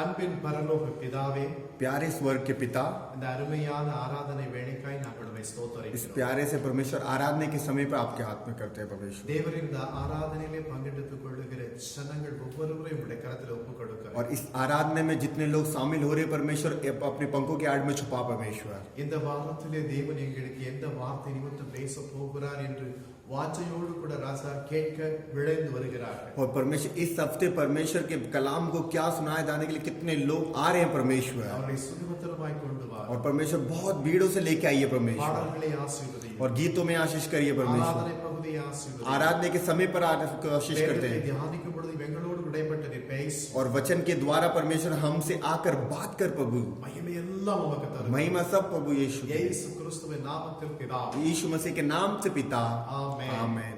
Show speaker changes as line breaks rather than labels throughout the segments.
அன்பின் பரலோக பிதாவே,
प्यारे स्वर्ग के पिता,
இந்த அருமையான ஆராதனை வேளைக்காய் நாங்கள் உம்மை
इस
ஸ்தோத்திரிக்கிறோம்.
प्यारे से परमेश्वर आराधना के समय पर आपके हाथ में करते हैं परमेश्वर।
தேவரின் இந்த ஆராதனையிலே பங்கெடுத்துக் கொள்ளுகிற ஜனங்கள் ஒவ்வொருவரையும் உடைய கரத்தில் ஒப்புக் கொடுக்கிறோம்.
और इस आराधना में जितने लोग शामिल हो रहे हैं परमेश्वर, अपने पंखों के आड़ में छुपा परमेश्वर।
இந்த வாரத்திலே தேவன் எங்களுக்கு எந்த வார்த்தை நிமித்தம் பேச போகிறார் என்று வாஞ்சையோடு கூட ராஜா கேட்க விளைந்து வருகிறார்கள்.
और परमेश्वर इस हफ्ते परमेश्वर के कलाम को क्या सुनाए जाने के लिए कितने लोग आ रहे हैं परमेश्वर।
அவரை சுகமத்தரமாய் கொண்டு வா.
और परमेश्वर बहुत भीड़ों से लेके आइए परमेश्वर,
பாடல்களை ஆசீர்வதியும்.
और गीतों में आशीष करिए परमेश्वर।
ஆராதனை பகுதியை ஆசீர்வதியும்.
आराधना के समय पर आशीष करते हैं,
தியானிக்கும் பொழுது எங்களோடு இடைப்பட்ட நீர் பேசு.
और वचन के द्वारा परमेश्वर हमसे आकर बात कर प्रभु।
மகிமை எல்லாம் உமக்கு தருகிறோம்.
महिमा सब प्रभु यीशु,
இயேசு கிறிஸ்துவின் நாமத்தில் பிதாவே.
यीशु मसीह के नाम से पिता,
आमेन।
आमेन।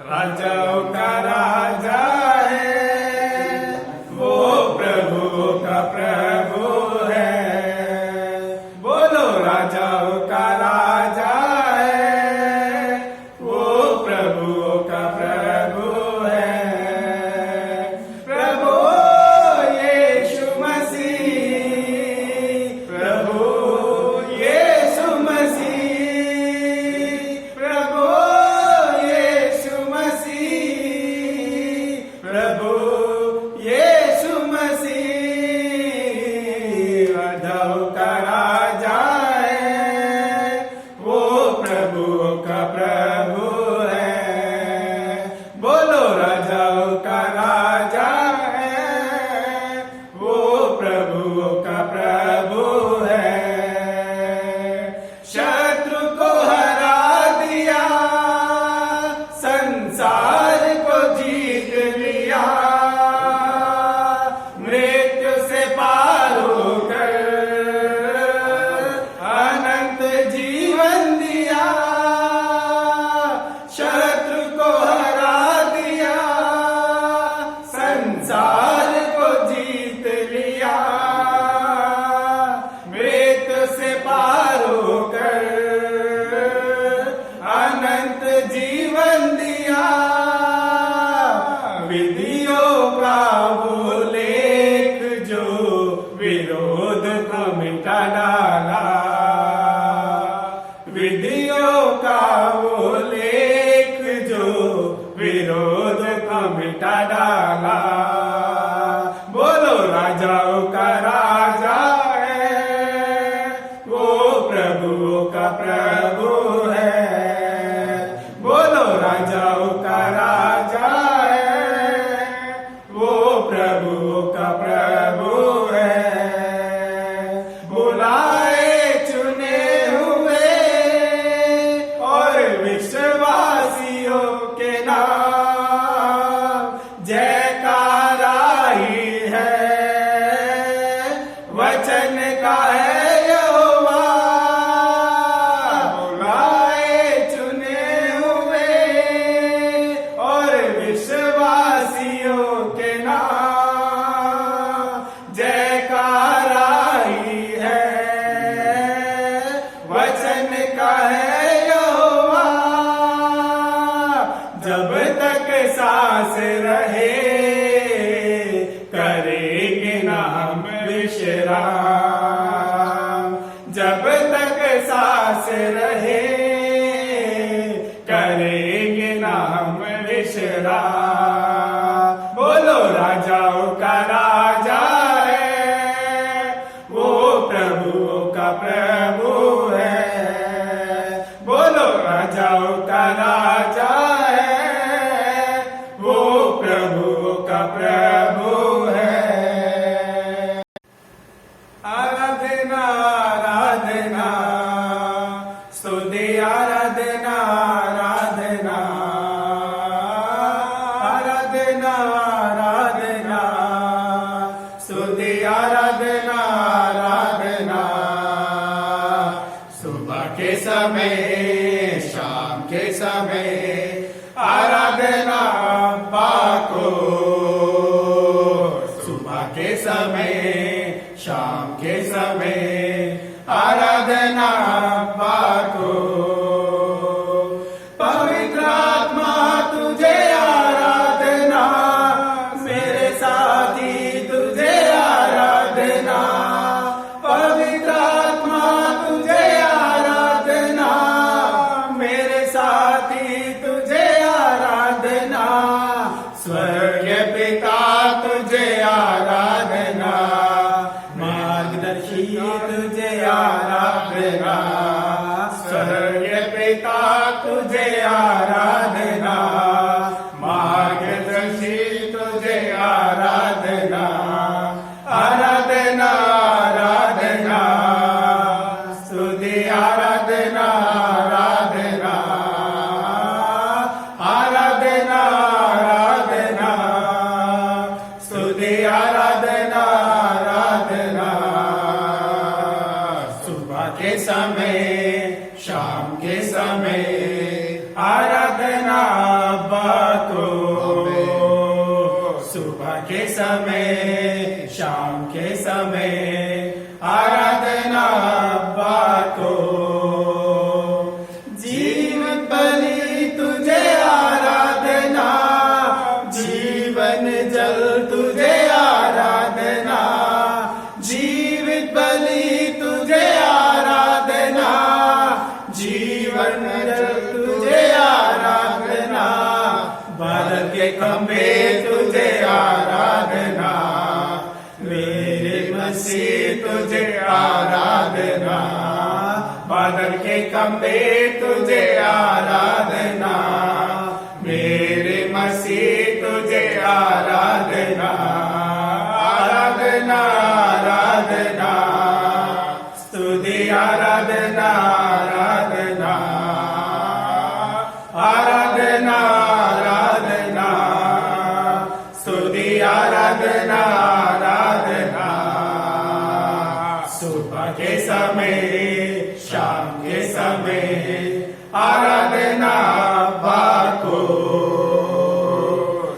राजाओं का राजा है, वो प्रभु का प्रभु है। बोलो राजाओं का राजा है, वो प्रभु का प्रभु है। प्रभु यीशु मसीह, प्रभु यीशु मसीह, प्रभु प्रभु यीशु मसीह राजाओं का राजा है, वो प्रभु का प्रभु है। बोलो राजाओं का राजा है, वो प्रभु का प्रभु है। शत्रु को हरा दिया, संसार को जीत लिया, मृत्यु से पार होकर अनंत जीवन दिया। शत्रु को हरा दिया, संसार को जीत लिया, मृत्यु से पार होकर अनंत जीवन दिया। विधियों का वो लेख जो विरोध को मिटा डाला, विधियों का वो लेख जो विरोध को मिटा डाला। बोलो राजाओं का राजा है, वो प्रभु का प्रभु है। बोलो राजाओं का राजा है, वो प्रभु का प्रभु है। बुलाए चुने हुए और विश्वासियों के नाम जयकारा ही है। वचन का है यहोवा, बुलाए चुने हुए और विश्वासियों के नाम जयकारा ही है। वचन का है यहोवा, जब तक सांस रहे करेंगे ना हम विश्राम। जब तक सांस रहे करेंगे ना हम विश्राम। बोलो राजाओं का राजा है, वो प्रभु का प्रभु है। बोलो राजाओं का राजा है, वो प्रभु का प्रभु है। आराधना आराधना स्तुति आराधना आराधना आराधना आराधना स्तुति आराधना आराधना। सुबह के समय शाम के समय आराधना पाको स्वर्गीय पिता तुझे आराधना,
मार्गदर्शी तुझे आराधना,
स्वर्गीय पिता तुझे आराधना, मार्गदर्शी तुझे आराधना, आराधना आराधना, स्तुति आराधना आराधना, आराधना आराधना, स्तुति आराधना आराधना, सुबह के समय शाम के समय आराधना बाको, सुबह के समय शाम के समय आराधना बाको, जीवन बलि तुझे आराधना, जीवन जल तुझे आराधना, जीवित बलि तुझे आराधना, जीवन जल तुझे आराधना, बादल के खंभे तुझे आराधना, मेरे मसीह तुझे आराधना, बादल के खंभे तुझे आराधना, मेरे मसीह तुझे आराधना, आराधना आराधना, स्तुति आराधना आराधना, आराधना आराधना, स्तुति आराधना आराधना, सुबह के समय शाम के समय आराधना बाको,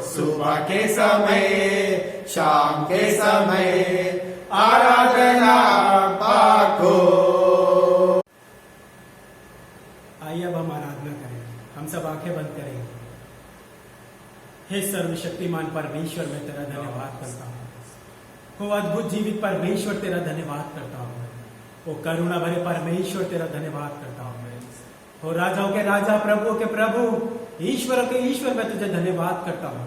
सुबह के समय शाम के समय आराधना बाको।
आइए अब हम आराधना करें। हम सब आंखें बंद करेंगे। हे सर्वशक्तिमान परमेश्वर, मैं तेरा धन्यवाद करता हूँ। वो अद्भुत जीवित परमेश्वर, तेरा धन्यवाद करता हूँ। वो करुणा भरे परमेश्वर, तेरा धन्यवाद करता हूँ। हो राजाओं के राजा, प्रभुओं के प्रभु, ईश्वरों के ईश्वर, मैं तुझे धन्यवाद करता हूँ।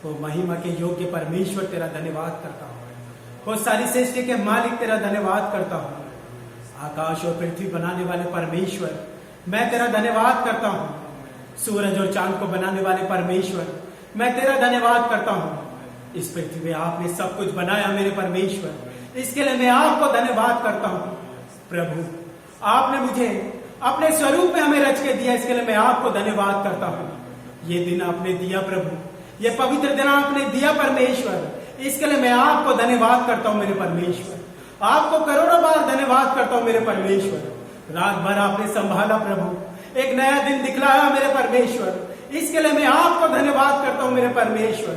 वो महिमा के योग्य परमेश्वर, तेरा धन्यवाद करता हूँ। वो सारी सृष्टि के मालिक, तेरा धन्यवाद करता हूँ। आकाश और पृथ्वी बनाने वाले परमेश्वर, मैं तेरा धन्यवाद करता हूँ। सूरज और चांद को बनाने वाले परमेश्वर, मैं तेरा धन्यवाद करता हूँ। इस पृथ्वी में आपने सब कुछ बनाया मेरे परमेश्वर, इसके लिए मैं आपको धन्यवाद करता हूँ। प्रभु, आपने मुझे अपने स्वरूप में हमें रच के दिया, इसके लिए मैं आपको धन्यवाद करता हूँ। ये दिन आपने दिया प्रभु, ये पवित्र दिन आपने दिया परमेश्वर, इसके लिए मैं आपको धन्यवाद करता हूँ मेरे परमेश्वर। आपको करोड़ों बार धन्यवाद करता हूँ मेरे परमेश्वर। रात भर आपने संभाला प्रभु, एक नया दिन दिखलाया मेरे परमेश्वर, इसके लिए मैं आपको धन्यवाद करता हूँ मेरे परमेश्वर।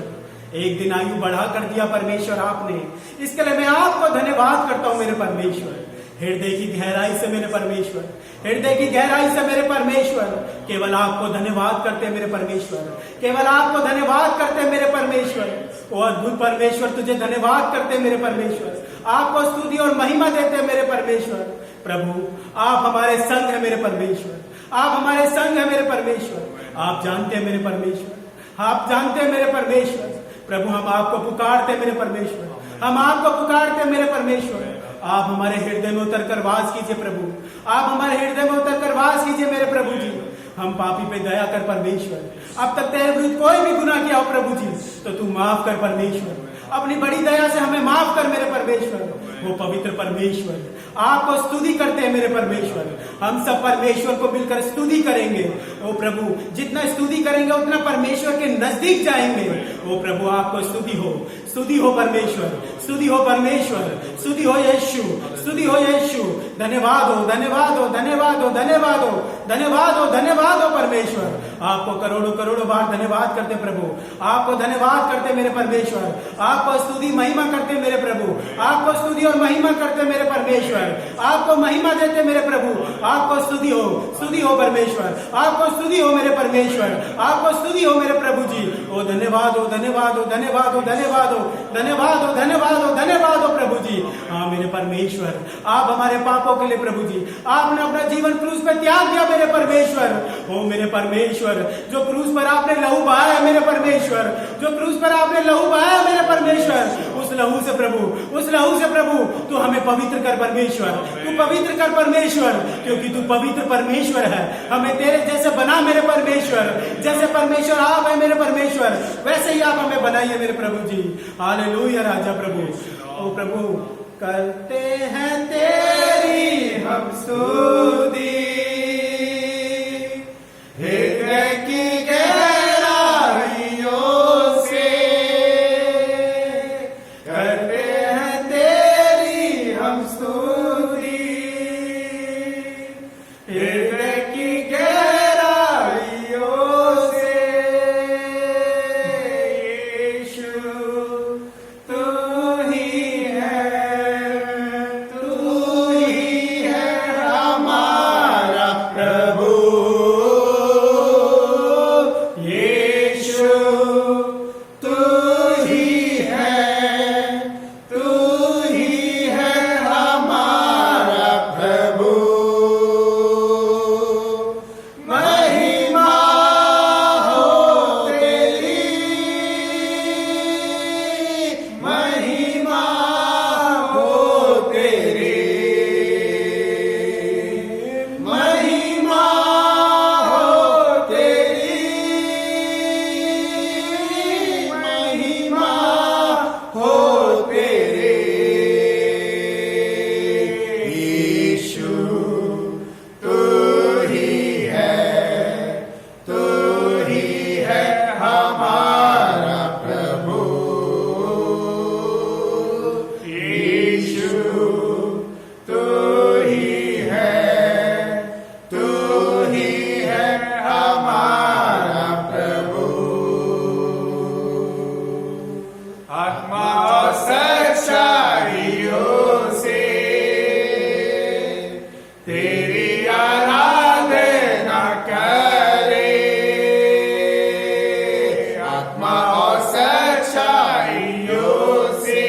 एक दिन आयु बढ़ा कर दिया परमेश्वर आपने, इसके लिए मैं आपको धन्यवाद करता हूँ मेरे परमेश्वर। हृदय की गहराई से मेरे परमेश्वर, हृदय की गहराई से मेरे परमेश्वर, केवल आपको धन्यवाद करते मेरे परमेश्वर, केवल आपको धन्यवाद करते मेरे परमेश्वर। ओ अद्भुत परमेश्वर, तुझे धन्यवाद करते मेरे परमेश्वर, आपको स्तुति और महिमा देते मेरे परमेश्वर। प्रभु, आप हमारे संग है मेरे परमेश्वर, आप हमारे संग है मेरे परमेश्वर। आप जानते हैं मेरे परमेश्वर, आप जानते हैं मेरे परमेश्वर। प्रभु, हम आपको पुकारते मेरे परमेश्वर, हम आपको पुकारते मेरे परमेश्वर। आप हमारे हृदय में उतर कर वास कीजिए प्रभु, आप हमारे हृदय में उतर कर वास कीजिए मेरे प्रभु जी। हम पापी पे दया कर परमेश्वर, अब तक तेरे विरुद्ध कोई भी गुनाह किया हो प्रभु जी तो तू माफ कर परमेश्वर, अपनी बड़ी दया से हमें माफ कर मेरे परमेश्वर। वो पवित्र परमेश्वर, आपको स्तुति करते हैं मेरे परमेश्वर। हम सब परमेश्वर को मिलकर स्तुति करेंगे। ओ प्रभु, जितना स्तुति करेंगे उतना परमेश्वर के नजदीक जाएंगे। ओ प्रभु, आपको स्तुति हो, स्तुति हो परमेश्वर, स्तुति हो परमेश्वर, स्तुति हो यीशु, स्तुति हो यीशु। धन्यवाद हो, धन्यवाद हो, धन्यवाद हो, धन्यवाद हो, धन्यवाद हो, धन्यवाद हो परमेश्वर। आपको करोड़ों करोड़ों बार धन्यवाद करते प्रभु, आपको धन्यवाद करते मेरे परमेश्वर, आपको स्तुति महिमा करते मेरे प्रभु, आपको स्तुति और महिमा करते मेरे परमेश्वर, आपको महिमा देते मेरे प्रभु। आपको स्तुति हो परमेश्वर, आपको स्तुति हो मेरे परमेश्वर, आपको स्तुति हो मेरे प्रभु जी। ओ धन्यवाद हो, धन्यवाद हो, धन्यवाद हो, धन्यवाद हो, धन्यवाद हो, धन्यवाद हो, धन्यवाद हो प्रभु जी। हाँ मेरे परमेश्वर, आप हमारे पापों के लिए प्रभु जी आपने अपना जीवन क्रूस पे त्याग दिया मेरे परमेश्वर। ओ मेरे परमेश्वर, परमेश्वर, जो क्रूस पर आपने लहू बहाया मेरे परमेश्वर, जो क्रूस पर आपने लहू बहाया मेरे परमेश्वर, उस लहू से प्रभु, उस लहू से प्रभु तू हमें पवित्र कर परमेश्वर, तू पवित्र कर परमेश्वर, क्योंकि तू पवित्र परमेश्वर है। हमें तेरे जैसे बना मेरे परमेश्वर, जैसे परमेश्वर आप है मेरे परमेश्वर, वैसे ही आप हमें बनाइए मेरे प्रभु जी। हालेलुया राजा प्रभु। ओ प्रभु, करते हैं तेरी हम स्तुति, हृदय की गहराइयों से, करते हैं तेरी हम स्तुति, हृदय की गहराइयों से। यीशु तू ही है, तू ही है हमारा प्रभु। यीशु तू ही है, तू ही है हमारा प्रभु। महिमा हो तेरी, महिमा हो तेरी, महिमा हो तेरी, महिमा हो तेरी। यीशु तू ही है, तू ही है हमारा प्रभु। यीशु तू ही है, तू ही है हमारा प्रभु। आत्मा और सच्चाइयों से तेरी आराधना करे, आत्मा और सच्चाइयों से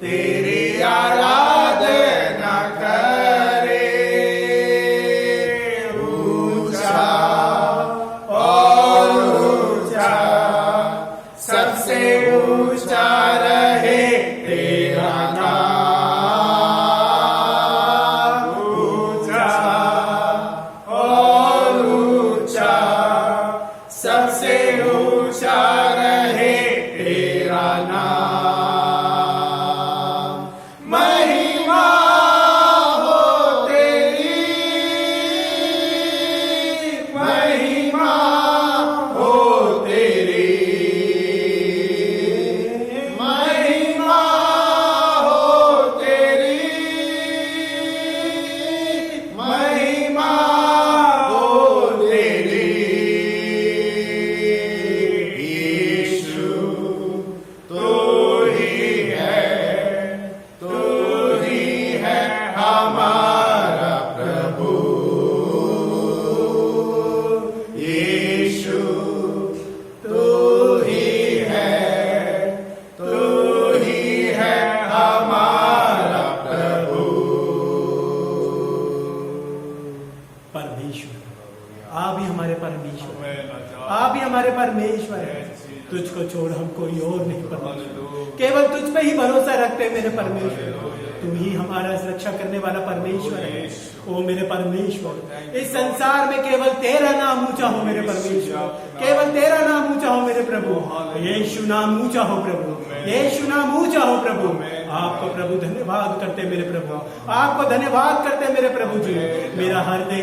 तेरी आराधना करे। ऊंचा और ऊंचा, सबसे ऊंचा रहे तेरा नाम। ऊंचा और ऊंचा, सबसे ऊंचा रहे तेरा नाम। महिमा हो तेरी, महिमा हो तेरी, महिमा हो तेरी, महिमा हो तेरी। यीशु तू ही है, तू ही है हमारा प्रभु। यीशु तू ही है, तू ही है हमारा प्रभु। परमेश्वर, आप ही हमारे परमेश्वर, आप ही हमारे परमेश्वर हैं। तुझको छोड़ हम कोई और नहीं परमेश्वर, केवल तुझ पे ही भरोसा रखते मेरे परमेश्वर। तू ही हमारा रक्षा करने वाला परमेश्वर है। ओ मेरे परमेश्वर, इस संसार में केवल तेरा नाम ऊंचा हो मेरे परमेश्वर, केवल तेरा नाम ऊंचा हो मेरे प्रभु। यीशु नाम ऊंचा हो प्रभु, यीशु नाम ऊंचा हो प्रभु। आपको प्रभु धन्यवाद करते मेरे प्रभु, आपको धन्यवाद करते मेरे प्रभु जी। मेरा हृदय,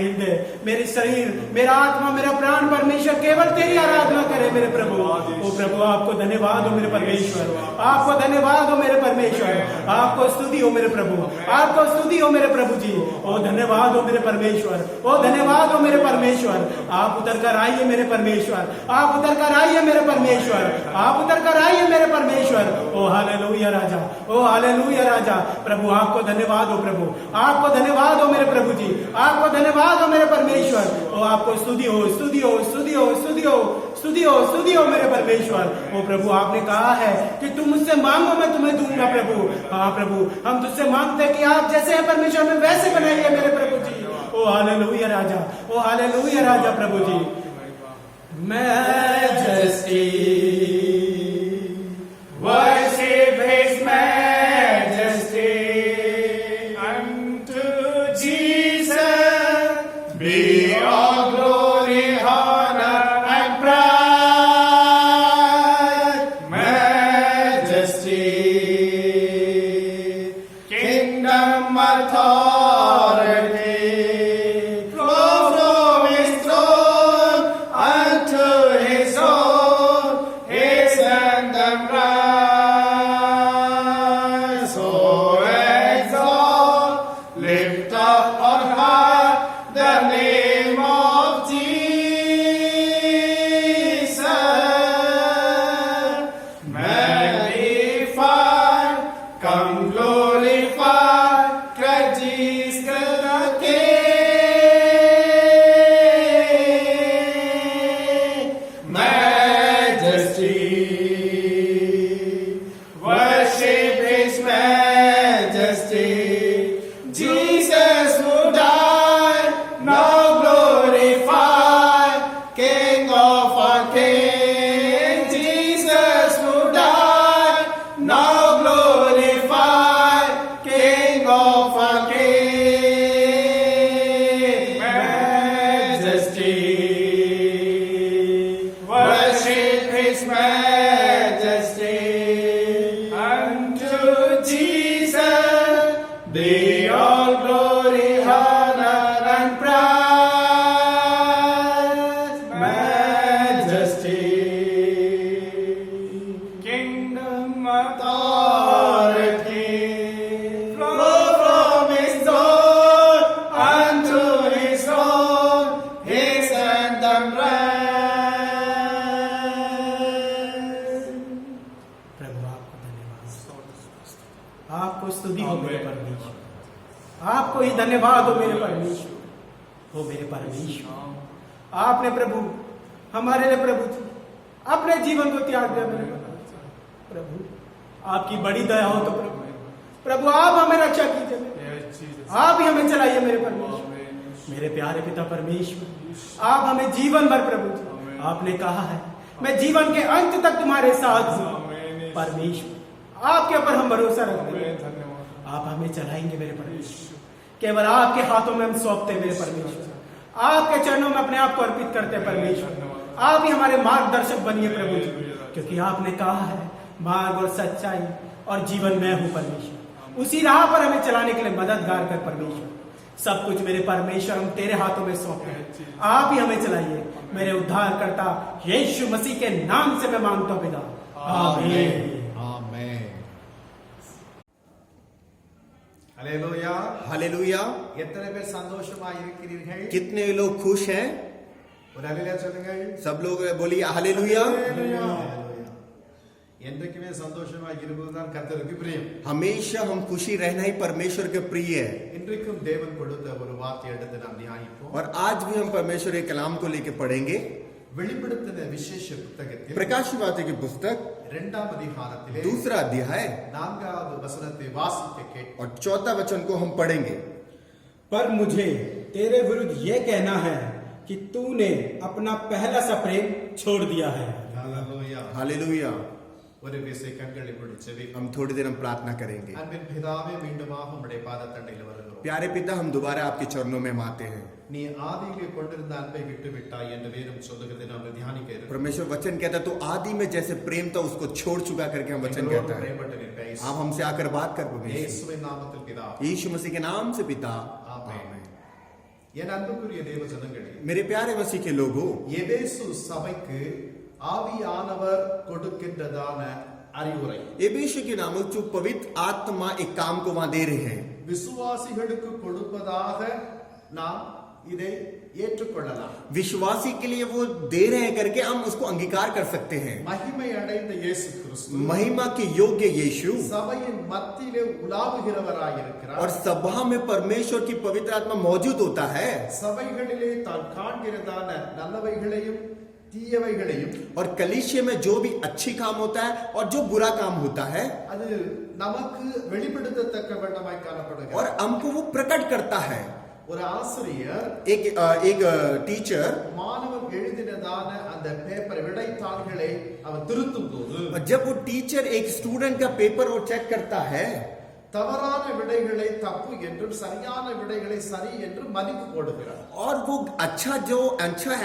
मेरे शरीर, मेरा आत्मा, मेरा प्राण परमेश्वर केवल तेरी आराधना करे मेरे प्रभु। ओ प्रभु, आपको धन्यवाद हो मेरे परमेश्वर, आपको धन्यवाद हो मेरे परमेश्वर, आपको स्तुति हो मेरे प्रभु, आपको स्तुति हो मेरे प्रभु जी। ओ धन्यवाद हो मेरे परमेश्वर, ओ धन्यवाद हो मेरे परमेश्वर। आप उतर कर आइए मेरे परमेश्वर, आप उतर कर आइए मेरे परमेश्वर, आप उतर कर आइए मेरे परमेश्वर। ओ हालेलुया राजा, ओ हालेलुया राजा। प्रभु आपको धन्यवाद हो प्रभु, आपको धन्यवाद हो मेरे प्रभु जी, आपको धन्यवाद हो मेरे परमेश्वर। ओ आपको स्तुति हो, स्तुति हो, स्तुति हो, स्तुति हो, स्तुति हो, स्तुति हो मेरे परमेश्वर। ओ प्रभु, आपने कहा है कि तुम मुझसे मांगो मैं तुम्हें दूंगा प्रभु। हाँ प्रभु, हम तुझसे मांगते हैं कि आप जैसे हैं परमेश्वर में वैसे बनाइए मेरे प्रभु जी। ओ hallelujah Raja, O hallelujah Raja Prabhu ji. Majesty,
Worship His Majesty. Unto Jesus be all glory, honor, and pride. Majesty, kingdom, authority, flow from His throne unto His own. His anthem rise, so exalt, lift up on high the name of Jesus. Magnify, come glorify, Christ Jesus the King. Majesty, worship His Majesty. Jesus who died, now glorified, King of our King. Jesus who died, now glorified, King of our King. Majesty, worship His Majesty. Unto Jesus be all glory, honor, and praise. Majesty, kingdom, authority, flow from His throne unto His own. His anthem rise.
प्रभु आपको धन्यवाद, आपको स्तुति हो मेरे परमेश्वर, आपको ही धन्यवाद हो मेरे परमेश्वर, हो मेरे परमेश्वर। आपने प्रभु हमारे लिए प्रभु अपने जीवन को त्याग दिया मेरे प्रभु। आपकी बड़ी दया हो तो प्रभु, प्रभु आप हमें रक्षा कीजिए, आप ही हमें चलाइए मेरे परमेश्वर। मेरे प्यारे पिता परमेश्वर, आप हमें जीवन भर प्रभु जी, आपने कहा है मैं जीवन के अंत तक तुम्हारे साथ हूं परमेश्वर। आपके ऊपर हम भरोसा रखते हैं, आप हमें चलाएंगे मेरे परमेश्वर। केवल आपके हाथों में हम सौंपते हैं मेरे परमेश्वर, आपके चरणों में अपने आप को अर्पित करते हैं परमेश्वर। आप ही हमारे मार्गदर्शक बनिए प्रभु जी, क्योंकि आपने कहा है मार्ग और सच्चाई और जीवन मैं हूं परमेश्वर। उसी राह पर हमें चलाने के लिए मददगार कर परमेश्वर। सब कुछ मेरे परमेश्वर हम तेरे हाथों में सौंपते हैं, आप ही हमें चलाइए मेरे उद्धारकर्ता यीशु मसीह के नाम से मैं मांगता हूं पिता, आमीन।
ஆமென். ஹalleluya.
हालेलुया।
எத்தனை பேர் சந்தோஷமா இருக்கிறீர்கள்?
कितने लोग खुश हैं?
ஒரு அல்லேலூயா சொல்லுங்கள்.
सब लोग बोलिए हालेलुया।
ஹalleluya. என்றைக்குமே சந்தோஷமா இருப்பதுதான் கர்த்தருக்கு பிரியம்.
हमेशा हम खुशी रहना ही परमेश्वर के प्रिय है।
இன்றைக்கும் தேவன் கொடுத்த ஒரு வார்த்தை எடுத்து நாம் தியானிப்போம்.
और आज भी हम परमेश्वर के कलाम को लेकर पढ़ेंगे।
வெளிப்படுத்தின விசேஷ புத்தகத்தில்
प्रकाशित वार्ता की पुस्तक
2ஆம் அதிகாரத்திலே
2 अध्याय
4வது வசனத்தை வாசிக்க கேட்போம்.
और 4 वचन को हम पढ़ेंगे।
पर मुझे तेरे विरुद्ध यह कहना है कि तूने अपना पहला सा प्रेम छोड़ दिया है।
ஹalleluya.
हालेलुया।
ஒரு விசை கண்களை மூடி ஜெபிப்போம்.
हम थोड़ी देर हम प्रार्थना करेंगे।
அன்பின் பிதாவே, மீண்டுமாக உம்முடைய பாதத்தண்டையில் வருகிறோம்.
प्यारे पिता, हम दोबारा आपके चरणों में आते हैं।
நீ ஆதியிலே கொண்டிருந்த அன்பை விட்டு விட்டாய் என்று வேதம் சொல்லுகிறது. நாம் தியானிக்க இருக்கிறோம்.
परमेश्वर वचन कहता है तो आदि में जैसे प्रेम था उसको छोड़ चुका करके हम वचन कहता है।
பிரேமப்பட்டு நிற்பேன்.
आप हमसे आकर बात कर परमेश्वर।
இயேசுவின் நாமத்தில் பிதாவே.
यीशु मसीह के नाम से पिता,
ஆமென்.
आमीन।
என் அன்புக்குரிய தேவ ஜனங்களே,
मेरे प्यारे मसीह के लोगों,
எபேசு சபைக்கு ஆவியானவர் கொடுக்கின்றதான அறிவுரை,
एबेशु के नामक जो पवित्र आत्मा एक काम को वहां दे रहे हैं,
விசுவாசிகளுக்கு கொடுப்பதாக நாம் இதை ஏற்றுக்கொள்ளலாம்.
विश्वासी के लिए वो दे रहे हैं करके हम उसको अंगीकार कर सकते हैं।
மகிமை அடைந்த இயேசு கிறிஸ்து
महिमा के योग्य यीशु
சபையின் மத்தியிலே உலாவுகிறவராயிருக்கிறார்.
और सभा में परमेश्वर की पवित्र आत्मा मौजूद होता है।
சபைகளிலே தான் காண்கிறதான நல்லவைகளையும் தீயவைகளையும்
और कलीसिया में जो भी अच्छी काम होता है और जो बुरा काम होता है
அது நமக்கு வெளிப்படுத்தத்தக்க வண்ணமாய்
और
காணப்படுகிறது.
हमको वो प्रकट करता है।
ஒரு ஆசிரியர்
एक टीचर,
மாணவன் எழுதினதான அந்த பேப்பர் விடைத்தாள்களை அவன் திருத்தும் போது
जब वो टीचर एक स्टूडेंट का पेपर वो चेक करता है
தவறான விடைகளை தப்பு என்றும் சரியான விடைகளை சரி என்றும் மதிப்பு போடுகிறார்.
और वो अच्छा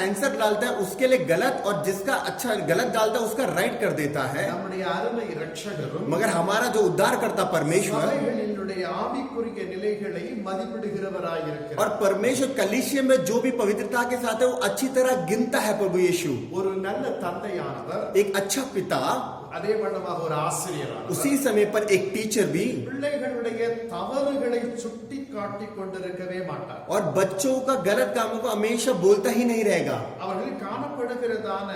आंसर डालता है उसके लिए गलत, और जिसका अच्छा गलत डालता है उसका राइट कर देता है.
நம்முடைய அருமை இரட்சகரும்
मगर हमारा जो उद्धार करता परमेश्वर
சபைகளினுடைய ஆவிக்குரிய நிலைகளை மதிப்பிடுகிறவராயிருக்கிறார்.
और परमेश्वर कलीसिया में जो भी पवित्रता के साथ है वो अच्छी तरह गिनता है. प्रभु यीशु
ஒரு நல்ல தந்தையானவர்,
एक अच्छा पिता,
அதே வண்ணமாக ஒரு ஆசிரியரானவர்
उसी समय पर एक टीचर भी,
பிள்ளைகளுடைய தவறுகளை சுட்டி காட்டிக் கொண்டிருக்கவே மாட்டார்.
और बच्चों का गलत कामों को हमेशा बोलता ही नहीं रहेगा.
அவர்கள் காணப்படுகிறதான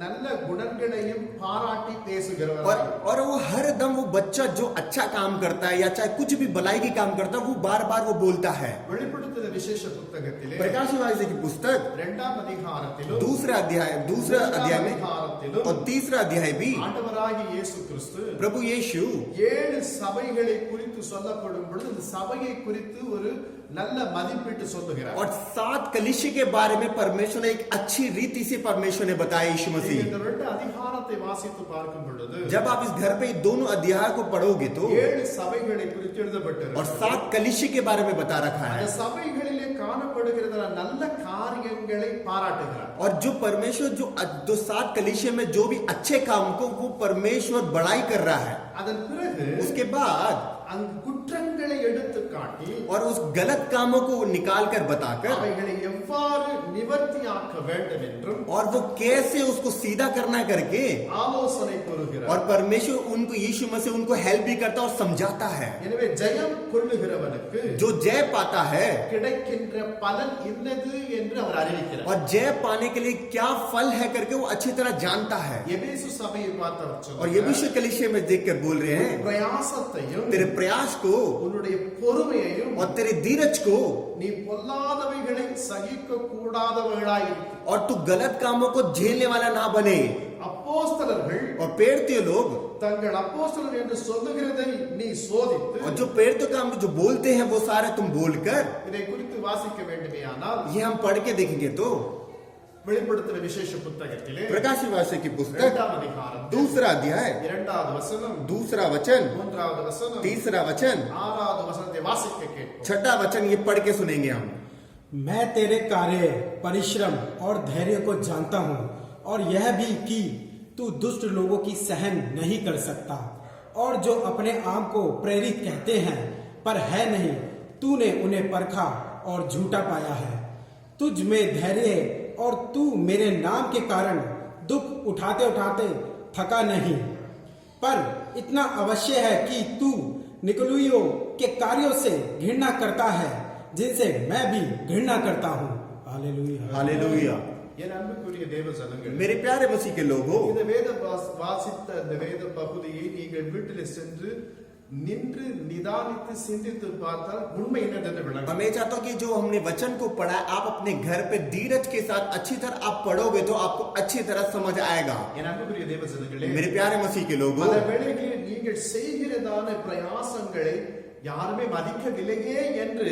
நல்ல குணங்களையும் பாராட்டி பேசுகிறவர்.
और वो हर दम वो बच्चा जो अच्छा काम करता है या चाहे कुछ भी भलाई की काम करता है वो बार बार वो बोलता है.
வெளிப்படுத்தின விசேஷ புத்தகத்திலே
प्रकाशवाणी की पुस्तक
இரண்டாம் அதிகாரத்திலும்
दूसरा अध्याय में
அதிகாரத்திலும்
और तीसरा अध्याय भी
ஆண்டவராகிய இயேசு கிறிஸ்து
प्रभु यीशु
7 சபைகளை குறித்து சொல்லப்படும் பொழுது இந்த சபையை குறித்து ஒரு நல்ல மதிப்பீட்டு சொல்லுகிறார்.
और 7 कलीसिया के बारे में परमेश्वर ने एक अच्छी रीति से परमेश्वर ने बताया. यीशु मसीह,
இந்த ரெண்டு அதிகாரத்தை வாசித்து பார்க்கும் பொழுது
जब आप इस घर पे दोनों अध्याय को पढ़ोगे तो
7 சபைகளை குறித்து
और
எழுதப்பட்டிருக்கிறது.
7 कलीसिया के बारे में बता रखा
அந்த
है.
சபைகளிலே காணப்படுகிறதான நல்ல காரியங்களை பாராட்டுகிறார்.
और जो परमेश्वर जो 7 कलीसिया में जो भी अच्छे काम को वो परमेश्वर बड़ाई कर रहा है.
அதன் பிறகு
उसके बाद
அங்கு குற்றங்களை எடுத்து காட்டி
और उस गलत कामों को निकाल कर बताकर
அவைகளை எவ்வாறு நிவர்த்தியாக்க வேண்டும் என்றும்
और वो कैसे उसको सीधा करना करके
ஆலோசனை கூறுகிறார்.
और परमेश्वर उनको यीशु मसीह उनको हेल्प भी करता और समझाता है.
எனவே ஜெயம் கொள்ளுகிறவனுக்கு
जो जय पाता है
கிடைக்கின்ற பலன் இன்னது என்று அவர் அறிவிக்கிறார்.
और जय पाने के लिए क्या फल है करके वो अच्छी तरह जानता है.
எபேசு சபையை பார்த்து அவர்
और
சொல்றார்,
ये विश्व कलीसिया में देखकर बोल रहे हैं
பிரயாசத்தையும்
तेरे प्रयास को
உன்னுடைய பொறுமையையும்
और तेरे धीरज को
நீ பொல்லாதவைகளை சகிக்க கூடாதவர்களாய் இரு.
और तू गलत कामों को झेलने वाला ना बने.
அப்போஸ்தலர்கள்
और पेड़ते लोग
தங்கள் அப்போஸ்தலர் என்று சொல்லுகிறதை நீ சோதித்து
और जो पेड़ते काम जो बोलते हैं वो सारे तुम बोलकर,
இதை குறித்து வாசிக்க வேண்டுமேயானால்
ये हम पढ़ के देखेंगे तो
வெளிப்படுத்தின விசேஷ புத்தகத்திலே
प्रकाश वास्य की पुस्तक
இரண்டாம் அதிகாரம்
दूसरा अध्याय
இரண்டாவது வசனம்
दूसरा वचन
மூன்றாவது வசனம்
तीसरा वचन
ஆறாவது வசனத்தை வாசிக்க கேட்போம்.
छठा वचन ये पढ़ के सुनेंगे हम.
मैं तेरे कार्य, परिश्रम और धैर्य को जानता हूँ, और यह भी कि तू दुष्ट लोगों की सहन नहीं कर सकता, और जो अपने आप को प्रेरित कहते हैं पर है नहीं, तूने उन्हें परखा और झूठा पाया है. तुझ में धैर्य है और तू मेरे नाम के कारण दुख उठाते उठाते थका नहीं. पर इतना अवश्य है कि तू निकलुइयों के कार्यों से घृणा करता है, जिनसे मैं भी घृणा करता हूँ. हालेलुया.
हालेलुया.
என் அன்புக்குரிய தேவ ஜனங்களே,
मेरे प्यारे मसीह के लोगों,
இந்த வேத வாசித்த இந்த வேத பகுதியை நீங்கள் வீட்டில் சென்று நின்று நிதானித்து சிந்தித்து பார்த்தால் உண்மை என்னதென்று விளங்கும்.
मैं चाहता हूँ कि जो हमने वचन को पढ़ा है आप अपने घर पे धीरज के साथ अच्छी तरह आप पढ़ोगे तो आपको अच्छी तरह समझ आएगा.
என் அன்புக்குரிய தேவ ஜனங்களே,
मेरे प्यारे मसीह के लोगों,
பல வேளைகளில் நீங்கள் செய்கிறதான பிரயாசங்களை யாருமே மதிக்கவில்லையே என்று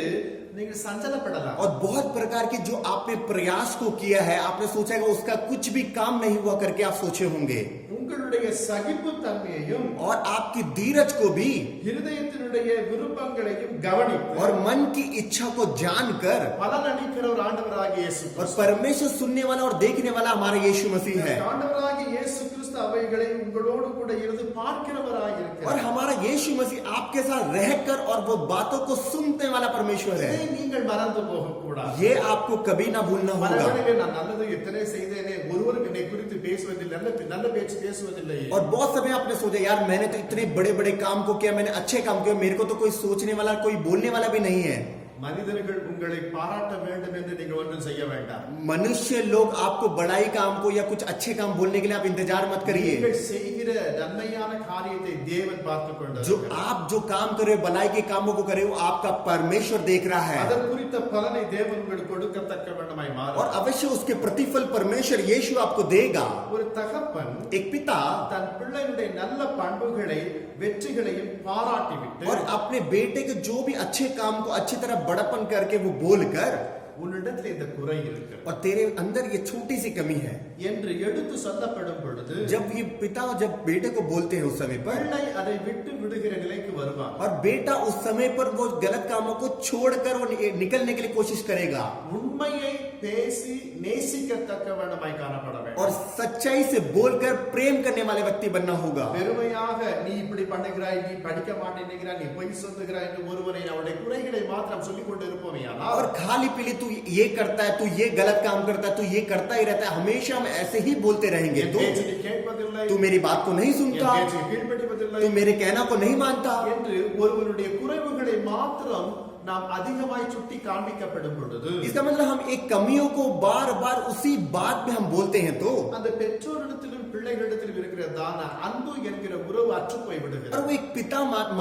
நீங்கள் சஞ்சலப்படலாம்.
और बहुत प्रकार के जो आपने प्रयास को किया है आपने सोचा है उसका कुछ भी काम नहीं हुआ करके आप सोचे होंगे.
உங்களுடைய சகிப்புத்தன்மையையும்
और आपकी धीरज को भी
இருதயத்தினுடைய விருப்பங்களையும் கவனித்து
और मन की इच्छा को जानकर
பலன் அளிக்கிறவர் ஆண்டவராகிய இயேசு
और
கிறிஸ்து.
परमेश्वर सुनने वाला और देखने वाला हमारा यीशु मसीह है.
ஆண்டவராகிய இயேசு கிறிஸ்து அவைகளை உங்களோடு கூட இருந்து பார்க்கிறவராய்
और
இருக்கிறார்.
हमारा यीशु मसीह आपके साथ रहकर और वो बातों को सुनने वाला परमेश्वर है.
இதை நீங்கள் மறந்து போகக்கூடாது.
ये आपको कभी ना भूलना होगा.
மனதிலே நான் நல்லது எத்தனை செய்தேனே, ஒருவரும் என்னை குறித்து பேசுவதில்லை, நல்ல பேச்சு பேசுவதில்லை.
और बहुत समय आपने सोचा यार मैंने तो इतने बड़े बड़े काम को किया, मैंने अच्छे काम किया, मेरे को तो कोई सोचने वाला कोई बोलने वाला भी नहीं है.
மனிதர்கள் உங்களை பாராட்ட வேண்டும் என்று நீங்கள் ஒன்றும் செய்ய வேண்டாம்.
मनुष्य लोग आपको बड़ाई काम को या कुछ अच्छे काम बोलने के लिए आप इंतजार मत करिए.
நீங்கள் செய்கிற நன்மையான காரியத்தை தேவன் பார்த்துக் கொண்டு
जो आप जो काम कर रहे हो भलाई के कामों को कर रहे हो आपका परमेश्वर देख रहा है.
அதன் குறித்த பலனை தேவன் உங்களுக்கு கொடுக்கத்தக்க வேண்டுமாய்
और
மாறும்.
अवश्य उसके प्रतिफल परमेश्वर यीशु आपको देगा.
ஒரு தகப்பன்
एक पिता
தன் பிள்ளையுடைய நல்ல பண்புகளை வெற்றிகளையும் பாராட்டிவிட்டு
और अपने बेटे के जो भी अच्छे काम को अच्छी तरह बड़प्पन करके वो बोलकर
உன்னிடத்தில் இந்த குறை இருக்கிறது
और तेरे अंदर ये छोटी सी कमी है,
என்று எடுத்து சொல்லப்படும் பொழுது
जब ये पिता जब बेटे को बोलते हैं उस समय पर,
பிள்ளை அதை விட்டு விடுகிற நிலைக்கு வருவான்.
और बेटा उस समय पर वो गलत कामों को छोड़कर वो निकलने के लिए कोशिश करेगा
உண்மையை பேசி நேசிக்கத்தக்கவனமாய் காணப்பட வேண்டும்.
और सच्चाई से बोलकर प्रेम करने वाले व्यक्ति बनना होगा।
பெருமையாக நீ இப்படி பண்ணுகிறாய், நீ படிக்க மாட்டேங்கிறாய், நீ பொய் சொல்லுகிறாய் என்று ஒருவரை அவருடைய குறைகளை மாத்திரம் சொல்லிக் கொண்டு இருப்போமேயானால்
और खाली पीली तू ये करता है, तू ये गलत काम करता है, तू ये करता ही रहता है, हमेशा हम ऐसे ही बोलते रहेंगे।
என் பேச்சை நீ கேட்பதில்லை,
तू मेरी बात को नहीं
என்
सुनता,
பேச்சுக்கு கீழ்ப்படிவதில்லை
तू मेरे कहना को नहीं मानता।
என்று ஒருவருடைய குறைவுகளை மாத்திரம் நாம் அதிகமாய் சுட்டி காண்பிக்கப்படும் பொழுது
इसका मतलब हम एक कमियों को बार बार उसी बात में हम बोलते हैं तो,
அந்த பெற்றோரிடத்திலும் பிள்ளைகளிடத்திலும் இருக்கிறதான அன்பு என்கிற உறவு அற்று போய்
और
விடுகிறது.
वो एक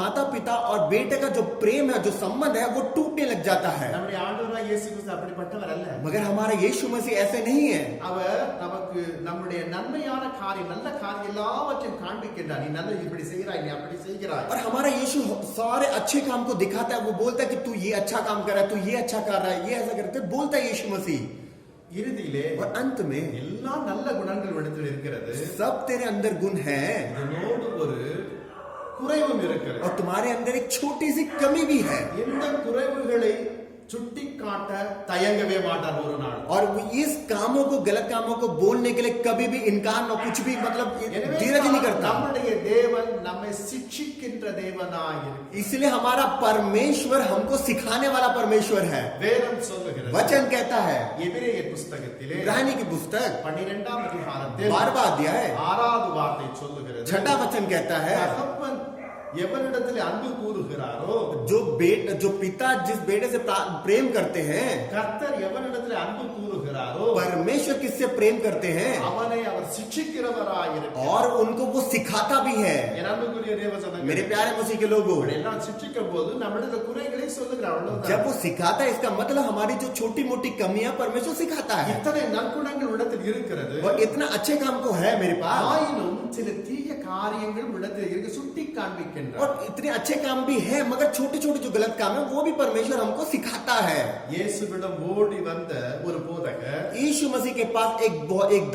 माता पिता और बेटे का जो प्रेम है, जो संबंध है, वो टूटने लग जाता है।
நம்முடைய ஆண்டவராய் இயேசு கிறிஸ்து அப்படிப்பட்டவர் அல்ல.
मगर हमारा यीशु मसीह ऐसे नहीं है।
அவர் நமக்கு நம்முடைய நன்மையான காரியம், நல்ல காரியம் எல்லாவற்றையும் காண்பிக்கின்றார். நீ நல்ல இப்படி செய்கிறாய், நீ அப்படி செய்கிறாய்.
और हमारा यीशु सारे अच्छे काम को दिखाता है। वो बोलता है कि तू ये अच्छा काम कर रहा है, तू ये अच्छा कर रहा है, ये ऐसा करते बोलता है यीशु मसीह।
இறுதியிலே
और अंत में
எல்லா நல்ல குணங்கள் இடத்தில் இருக்கிறது,
सब तेरे अंदर गुण है
இதனோடு ஒரு குறைவும் இருக்கிறது.
और तुम्हारे अंदर एक छोटी सी कमी भी है।
இந்த குறைவுகளை சுட்டி காட்ட தயங்கவே மாட்டார் ஒரு நாள்.
और वो इस कामों को, गलत कामों को बोलने के लिए कभी भी इनकार और कुछ भी मतलब धीरज नहीं करता।
நம்முடைய தேவன் நம்மை சிட்சிக்கின்ற தேவனாய் இருக்கிறார்.
इसलिए हमारा परमेश्वर हमको सिखाने वाला परमेश्वर है।
வேதம் சொல்லுகிறது,
वचन कहता है,
எபிரேயர் புஸ்தகத்திலே
इब्रानी की पुस्तक
12ஆம் அதிகாரத்தில்
12वां अध्याय
6வது வார்த்தை சொல்லுகிறது,
6वां वचन कहता है,
தகப்பன் எவனிடத்தில் அன்பு கூறுகிறாரோ,
जो पिता जिस बेटे से प्रेम करते हैं,
கர்த்தர் எவனிடத்தில் அன்பு கூறுகிறாரோ,
परमेश्वर किससे प्रेम करते हैं
அவனை அவர் சிட்சிக்கிறவராய் இருக்கிறார்.
और उनको वो सिखाता भी है।
என் அன்புக்குரிய தேவஜனங்களே,
मेरे प्यारे मसीह के लोगों,
எல்லாம் சிட்சிக்கும் போது நம்மிடத்தில் குறைகளை சொல்லுகிறார்.
जब वो सिखाता है, इसका मतलब हमारी जो छोटी मोटी कमियां परमेश्वर सिखाता है।
இத்தனை நற்குணங்கள் இடத்தில் இருக்கிறது,
और इतना अच्छे काम को है मेरे पास,
ஆயினும் சில தீய காரியங்கள் இடத்தில் இருக்க சுட்டி காண்பிக்கின்றார்.
और इतने अच्छे काम भी है, मगर छोटे छोटे जो गलत काम है वो भी परमेश्वर हमको सिखाता है।
இயேசுவிடம் ஓடி வந்த ஒரு போதகர்,
यीशु मसीह के पास एक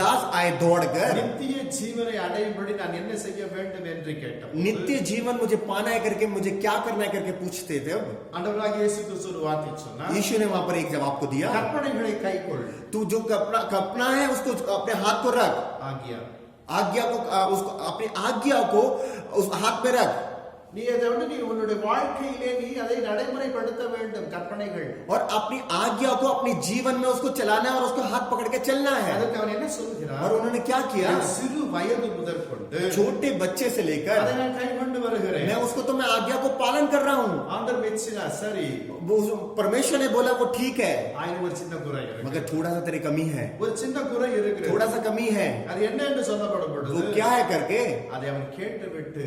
दास आए दौड़कर,
நித்திய ஜீவனை அடையும்படி நான் என்ன செய்ய வேண்டும் என்று கேட்டார்.
नित्य जीवन मुझे पाना है करके, मुझे क्या करना है करके पूछते थे।
ஆண்டவராகிய இயேசு கிறிஸ்து ஒரு வார்த்தை சொன்னார்,
यीशु ने वहां पर एक जवाब को दिया,
கற்பனைகளை கைக்கொள்,
तू जो कपना है उसको अपने हाथ को रख,
ஆகியா
उसको अपनी आज्ञा को उस हाथ पे रख,
நீ அதை நீ உன்னுடைய வாழ்க்கையிலே நீ அதை நடைமுறைப்படுத்த வேண்டும். கற்பனைகள்
और अपनी आज्ञा को अपने जीवन में उसको चलाना है और उसको हाथ पकड़ के चलना है।
அதற்கு அவன் என்ன சொல்கிறார்?
और उन्होंने क्या किया,
சிறு வயது முதற்கொண்டு
छोटे बच्चे से लेकर
அதை நான் கை கொண்டு வருகிறேன்.
मैं उसको, तो मैं आज्ञा को पालन कर रहा हूँ।
ஆண்டவர் மெச்சினா சரி,
परमेश्वर ने बोला वो ठीक है,
ஆயிரம் ஒரு சின்ன குறை இருக்கு,
मगर थोड़ा सा तेरी कमी है,
ஒரு சின்ன குறை இருக்கிறது.
थोड़ा सा कमी है।
அது என்ன என்று சொல்லப்படும்
वो
பொழுது
क्या है करके,
அதை அவன் கேட்டுவிட்டு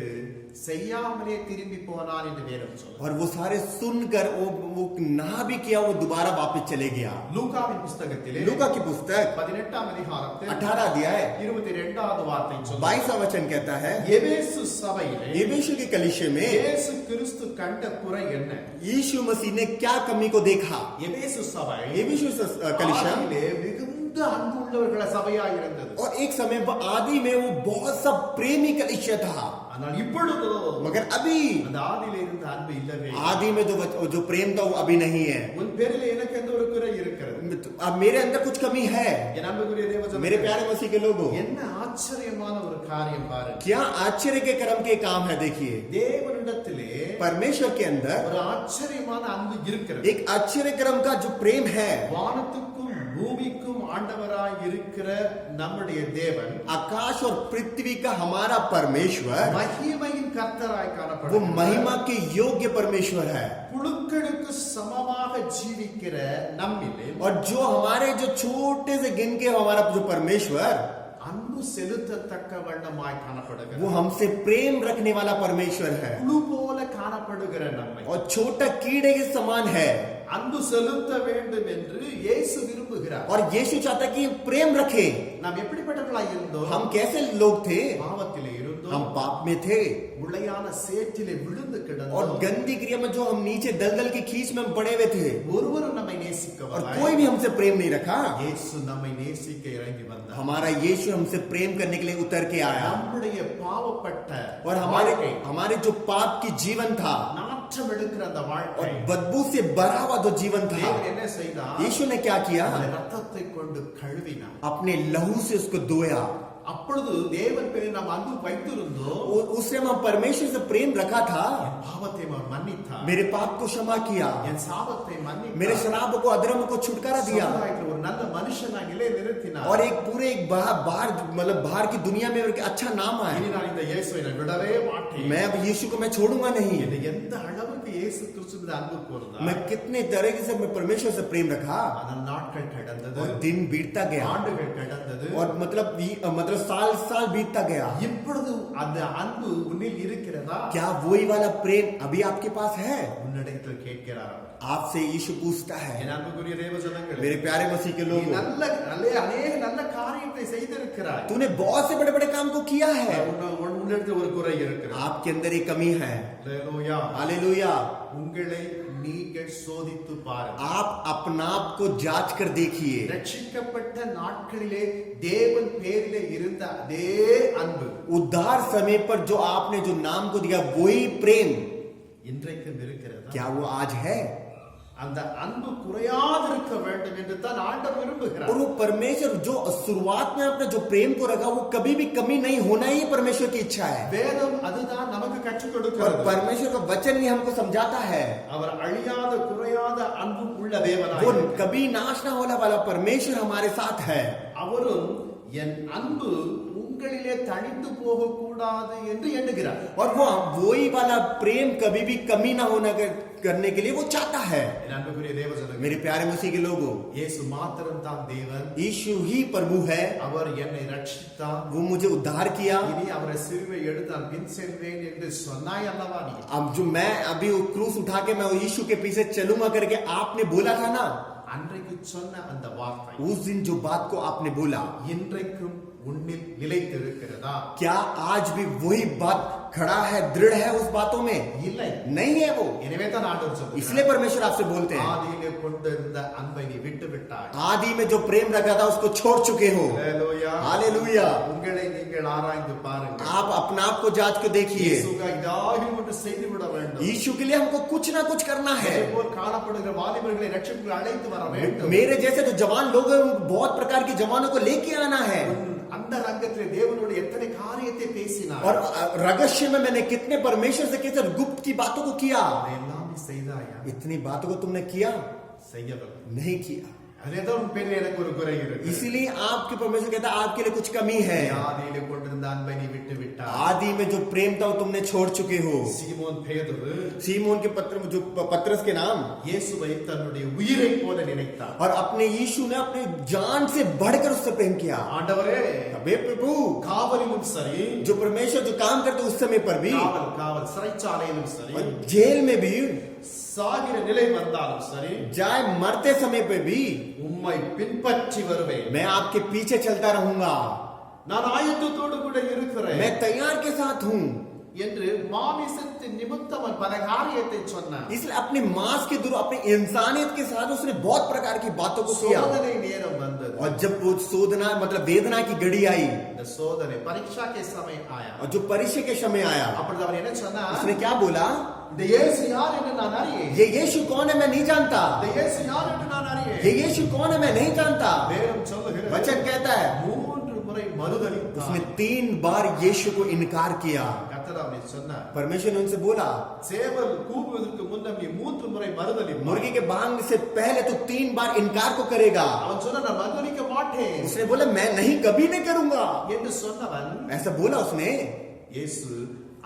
செய்யாமலே திரும்பி போனான் என்று வேதம் சொல்லுகிறது.
और वो सारे सुनकर वो ना भी किया, वो दोबारा वापस चले गया।
லூகாவின் புஸ்தகத்திலே
लूका की पुस्तक
18ஆம் அதிகாரத்தில்
18 अध्याय
22வது வார்த்தை சொல்லுகிறது,
22वां वचन कहता है,
எபேசு சபையிலே
यीशु के कलीसिया में
இயேசு கிறிஸ்து கண்ட குறை என்ன?
यीशु मसीह ने क्या कमी को देखा।
எபேசு சபை
यीशु कलीसिया,
ஆதியிலே மிகுந்த அன்பு உள்ளவர்கள சபையாய் இருந்தது.
और एक समय आदि में वो बहुत सा प्रेमी कलीसिया था,
ஆனால் இப்பொழுதோ
मगर अभी
அந்த ஆதியிலே இருந்த அன்பு இல்லவே.
आदि में जो प्रेम था वो अभी नहीं है।
உன் பேரிலே எனக்கு எந்த ஒரு குறை இருக்கிறது?
अब मेरे अंदर कुछ कमी है।
என் அன்புக்குரிய தேவஜனங்களே,
मेरे प्यारे मसीह के लोगों,
என்ன ஆச்சரியமான ஒரு காரியம் பாருங்க.
क्या आश्चर्य के कर्म के काम है। देखिए,
தேவனிடத்திலே
परमेश्वर के अंदर
ஒரு ஆச்சரியமான அன்பு இருக்கிறது.
एक आश्चर्य कर्म का जो प्रेम है।
வானத்துக்கும் பூமிக்கும் ஆண்டவராய் இருக்கிற நம்முடைய தேவன்,
आकाश और पृथ्वी का हमारा परमेश्वर,
மகிமையின் கர்த்தராய்
वो
காணப்படுகிறார்.
महिमा के योग्य परमेश्वर है।
புழுக்களுக்கு சமமாக ஜீவிக்கிற நம்மிலே
और जो हमारे जो छोटे से गिन के हमारा जो परमेश्वर,
அன்பு செலுத்தத்தக்க வண்ணமாய் காணப்படுகிறார்.
वो हमसे प्रेम रखने वाला परमेश्वर है।
புழு போல காணப்படுகிற நம்மை
और छोटा कीड़े के समान है।
அன்பு செலுத்த வேண்டும் என்று இயேசு விரும்புகிறார்.
और यीशु चाहता कि प्रेम रखे।
நாம் எப்படிப்பட்டவர்களாய் இருந்தோம்?
हम कैसे लोग थे?
பாவத்திலே இருந்தோம்,
हम पाप में थे
முளையான சேற்றிலே விழுந்து
और
கிடந்தோம்.
गंदी क्रिया में जो हम नीचे दलदल की खींच में हम पड़े हुए थे
ஒருவரும் நம்மை
और
நேசிக்கவில்லை.
कोई भी हमसे प्रेम नहीं रखा.
இயேசு நம்மை நேசிக்க இறங்கி வந்தார்.
हमारा यीशु हमसे प्रेम करने के लिए उतर के आया
நம்முடைய பாவப்பட்ட
और हमारे जो पाप की जीवन था
நாற்றம் எடுக்கிற அந்த வாழ்க்கை
और बदबू से भरा हुआ जो जीवन था
தேவன் என்ன செய்தார்?
यीशु ने क्या किया?
அவருடைய ரத்தத்தை கொண்டு கழுவினார்.
अपने लहू से उसको धोया.
அப்பொழுது தேவன் பேரில் நாம் அன்பு வைத்திருந்தோம்.
उससे हम परमेश्वर से प्रेम रखा था.
என் பாவத்தை அவர் மன்னித்தார்.
मेरे पाप को क्षमा किया.
என் சாபத்தை மன்னித்தார்.
मेरे शराब को अधर्म को छुटकारा दिया
சமுதாயத்தில் ஒரு நல்ல மனுஷனாய் நிலை நிறுத்தினார்.
और एक पूरे एक बाहर मतलब बाहर की दुनिया में एक अच्छा नाम आया.
இனி நான் இந்த இயேசுவை நான் விடவே மாட்டேன்.
मैं अब यीशु को मैं छोड़ूंगा नहीं.
இது எந்த அளவுக்கு இயேசு கிறிஸ்து மீது அன்பு கூர்ந்தார்.
मैं कितने तरीके से मैं परमेश्वर से प्रेम रखा
அதன் நாட்கள் கடந்தது.
और दिन बीतता गया
ஆண்டுகள் கடந்தது.
और मतलब साल साल बीतता गया.
இப்பொழுது அந்த அன்பு உன்னில் இருக்கிறதா?
क्या वही वाला प्रेम अभी आपके पास है?
உன்னிடத்தில் கேட்கிறார்.
आपसे यीशु पूछता है.
என் அன்புக்குரிய தேவ ஜனங்களே,
मेरे प्यारे मसीह के
நீ
लोगों,
நல்ல अनेक நல்ல காரியத்தை செய்திருக்கிறாய்.
तूने बहुत से बड़े बड़े काम को किया है.
உன்னிடத்தில் ஒரு குறை இருக்கிறது.
आपके अंदर एक कमी है.
அல்லேலூயா.
हालेलुया.
உங்களை நீங்கள் சோதித்து பாருங்கள்.
आप अपना आप को जांच कर देखिए.
ரட்சிக்கப்பட்ட நாட்களிலே தேவன் பேரிலே இருந்த அதே அன்பு
उद्धार समय पर जो आपने जो नाम को दिया वही प्रेम
இன்றைக்கும் இருக்கிறதா?
क्या वो आज है?
அந்த அன்பு குறையாதிருக்க வேண்டும் என்று தான் ஆண்டவர்
और
விரும்புகிறார்.
वो परमेश्वर जो शुरुआत में आपने जो प्रेम को रखा वो कभी भी कमी नहीं होना ही परमेश्वर की इच्छा है.
வேதம் அதுதான் நமக்கு கற்றுக்
और
கொடுக்கிறது.
परमेश्वर का वचन ही हमको समझाता है.
அவர் அழியாத குறையாத அன்பு உள்ள தேவனாய்
वो
இருக்கிறார்.
कभी नाश ना होने वाला परमेश्वर हमारे साथ है.
அவரும் என் அன்பு உங்களிலே தணிந்து போக கூடாது என்று எண்ணுகிறார்.
और वो वही वाला प्रेम कभी भी कमी ना होना करने के लिए वो चाहता है.
என் அன்புக்குரிய தேவ ஜனங்களே,
मेरे प्यारे मसीह के लोगों,
இயேசு மாத்திரம் தான் தேவன்.
यीशु ही प्रभु है.
அவர் என்னை ரட்சித்தார்.
वो मुझे उद्धार किया.
இனி அவரை சிலுவை எடுத்து நான் பின் செல்வேன் என்று சொன்னாய் அல்லவா நீ?
अब जो मैं अभी वो क्रूस उठा के मैं वो यीशु के पीछे चलूंगा करके आपने बोला था ना,
அன்றைக்கு சொன்ன அந்த வார்த்தை
उस दिन जो बात को आपने बोला,
இன்றைக்கும் உன்னில் நிலைத்திருக்கிறதா?
क्या आज भी वही बात खड़ा है, दृढ़ है उस बातों में?
இல்லை.
नहीं है वो.
எனவே தான் ஆண்டவர் சொல்கிறார்,
इसलिए परमेश्वर आपसे बोलते हैं
ஆதியிலே கொண்டிருந்த அன்பை நீ விட்டு விட்டாய்.
आदि में जो प्रेम रखा था उसको छोड़ चुके हो.
ஹalleluya.
हालेलुया.
உங்களை நீங்கள் ஆராய்ந்து பாருங்கள்.
आप अपना आप को जांच के देखिए.
இயேசுவை இதாகிலும் ஒன்று செய்துவிட வேண்டும்.
यीशु के लिए हमको कुछ ना कुछ करना है.
இதேபோல் காணப்படுகிற வாலிபர்களை ரட்சிப்புக்கு அழைத்து வர வேண்டும்.
मेरे जैसे जो जवान लोग हैं उन बहुत प्रकार के जवानों को लेके आना है.
அந்த ரங்கத்திலே தேவனோடு எத்தனை காரியத்தை பேசினார்.
और रहस्य में मैंने कितने परमेश्वर से किस गुप्त की बातों को किया.
அதையெல்லாம் நீ செய்தாயா?
इतनी बातों को तुमने किया
செய்யவில்லை.
नहीं किया.
அதேதான் உன் பேரில் எனக்கு ஒரு குறை இருக்கு.
इसीलिए आपके परमेश्वर कहता है आपके लिए कुछ कमी है.
ஆதியிலே கொண்டிருந்த அன்பை நீ விட்டு விட்டாய்.
आदि में जो प्रेम था वो तुमने छोड़ चुके हो.
சீமோன் பேதுரு
सीमोन के जो पत्रस के नाम,
இயேசுவை தன்னுடைய உயிரை போல நினைத்தார்.
और अपने यीशु ने अपने जान से बढ़कर उससे प्रेम किया.
ஆண்டவரே,
अबे प्रभु,
காவலிலும் சரி,
जो परमेश्वर जो काम करते उस समय पर भी
காவல் சிறைச்சாலையிலும் சரி,
और जेल में भी
சாகிற நிலை வந்தாலும் சரி,
जाए मरते समय पे भी
உம்மை பின்பற்றி வருவேன்.
मैं आपके पीछे चलता रहूंगा.
நான் ஆயத்தத்தோடு கூட இருக்கிறேன்
मैं तैयार के साथ हूँ.
என்று மாமிசத்தின் நிமித்தம் அவன் பல காரியத்தை சொன்னான்.
इसलिए अपने मांस के दूर अपने इंसानियत के साथ उसने बहुत प्रकार की बातों को किया.
சோதனை நேரம் வந்தது.
और जब वो शोधना मतलब वेदना की घड़ी आई
இந்த சோதனை परीक्षा के समय आया.
और जो परीक्षा के समय आया,
அப்பொழுது அவன் என்ன சொன்னான்?
उसने क्या बोला?
இந்த இயேசு யார் என்று நான் அறியேன்.
ये यीशु कौन है मैं नहीं जानता.
இந்த இயேசு யார் என்று நான் அறியேன்.
ये यीशु कौन है मैं नहीं जानता.
வேதம் சொல்லுகிறது,
वचन कहता है
3 முறை மறுதலித்தான்.
उसने 3 बार यीशु को इनकार किया.
கர்த்தர் அவனை சொன்னார்,
परमेश्वर ने उनसे बोला
சேவல் கூவுவதற்கு முன்னம் நீ 3 முறை மறுதலிப்பாய்.
मुर्गी के बांगने से पहले तो 3 बार इनकार को करेगा.
அவன் சொன்னான், நான் மறுதலிக்க மாட்டேன்
उसने बोला मैं नहीं कभी नहीं करूंगा.
என்று சொன்னவன்,
ऐसा बोला उसने.
இயேசு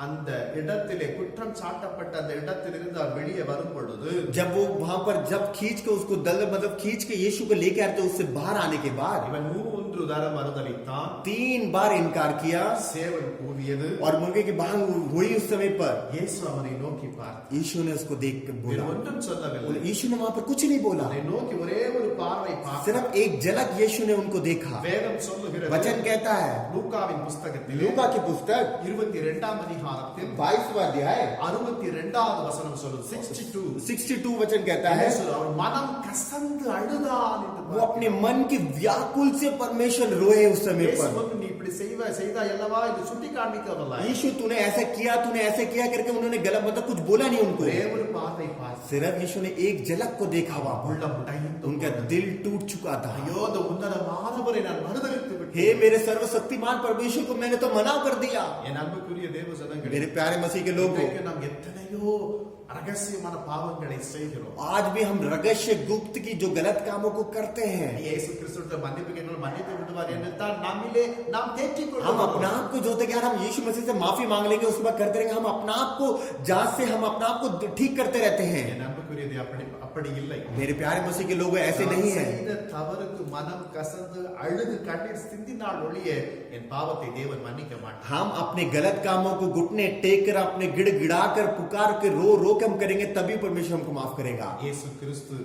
அந்த இடத்திலே குற்றம் சாட்டப்பட்ட அந்த இடத்திலிருந்து அவர் வெளியே வரும் பொழுது,
जब वो वहां पर जब खींच के उसको दल मतलब खींच के यीशु को लेके आते उससे बाहर आने के बाद
இவன் 3 மூன்று தரம் மறுதளித்தான்.
3 बार इनकार किया
சேவல் கூவியது.
और मुर्गे की बांग हुई उस समय पर
இயேசு அவனை நோக்கி பார்த்தார்.
यीशु ने उसको देख कर
வேறு
बोला,
ஒன்றும் சொல்லவில்லை.
यीशु ने वहां पर कुछ नहीं बोला,
அவனை நோக்கி ஒரே ஒரு பார்வை பார்த்தார்.
सिर्फ एक झलक यीशु ने उनको देखा।
வேதம் சொல்லுகிறது,
वचन कहता है
லூக்காவின் புஸ்தகத்தில்
लूका की पुस्तक
22ஆம் அதிகாரத்தில்
22वां अध्याय
62வது வசனம் சொல்லுது. 62
62 वचन कहता है
இயேசு அவர் மனம் கசந்து அழுதான் என்று
वो अपने मन की व्याकुल से परमेश्वर रोए उस समय
இயேசு
पर।
வந்து நீ இப்படி செய்தாய் அல்லவா என்று சுட்டி காண்பிக்கவில்லை.
यीशु तूने ऐसा किया करके उन्होंने गलत मतलब कुछ बोला नहीं उनको,
ஒரே ஒரு பார்வை பார்த்து
सिर्फ यीशु ने एक झलक को देखा वहां पर।
உள்ளம் உடைந்து
उनका दिल टूट चुका था।
ஐயோ இந்த உன்னதமானவரை நான் மறுதலித்து விட்டேன்.
हे मेरे सर्वशक्तिमान परमेश्वर को मैंने तो मना कर दिया।
என் அன்புக்குரிய தேவ ஜனங்களே,
मेरे प्यारे मसीह के लोगों,
இன்றைக்கு நாம் எத்தனையோ ரகசியமான பாவங்களை செய்கிறோம்.
आज भी हम रहस्य गुप्त की जो गलत कामों को करते हैं,
இயேசு கிறிஸ்துவிட்ட மன்னிப்பு கேட்டால் மன்னித்து விடுவார் என்று தான் நம்மிலே நாம் தேற்றிக்
हम
கொள்கிறோம்.
अपना आप को जो तक यार हम यीशु मसीह से माफी मांग लेंगे, उसके बाद करते रहेंगे, हम अपना आप को जांच से हम अपना आप को ठीक करते रहते हैं।
என் அன்புக்குரியதே அப்படி இல்லை.
मेरे प्यारे मसीह के लोग ऐसे नहीं
நான்
है।
செய்த தவறுக்கு மனம் கசந்து அழுது கண்ணீர் சிந்தினால் ஒழிய என் பாவத்தை தேவன் மன்னிக்க மாட்டார்.
हम अपने गलत कामों को घुटने टेक कर अपने गिड़गिड़ा कर पुकार के रो के हम करेंगे, तभी परमेश्वर हमको माफ करेगा।
இயேசு கிறிஸ்து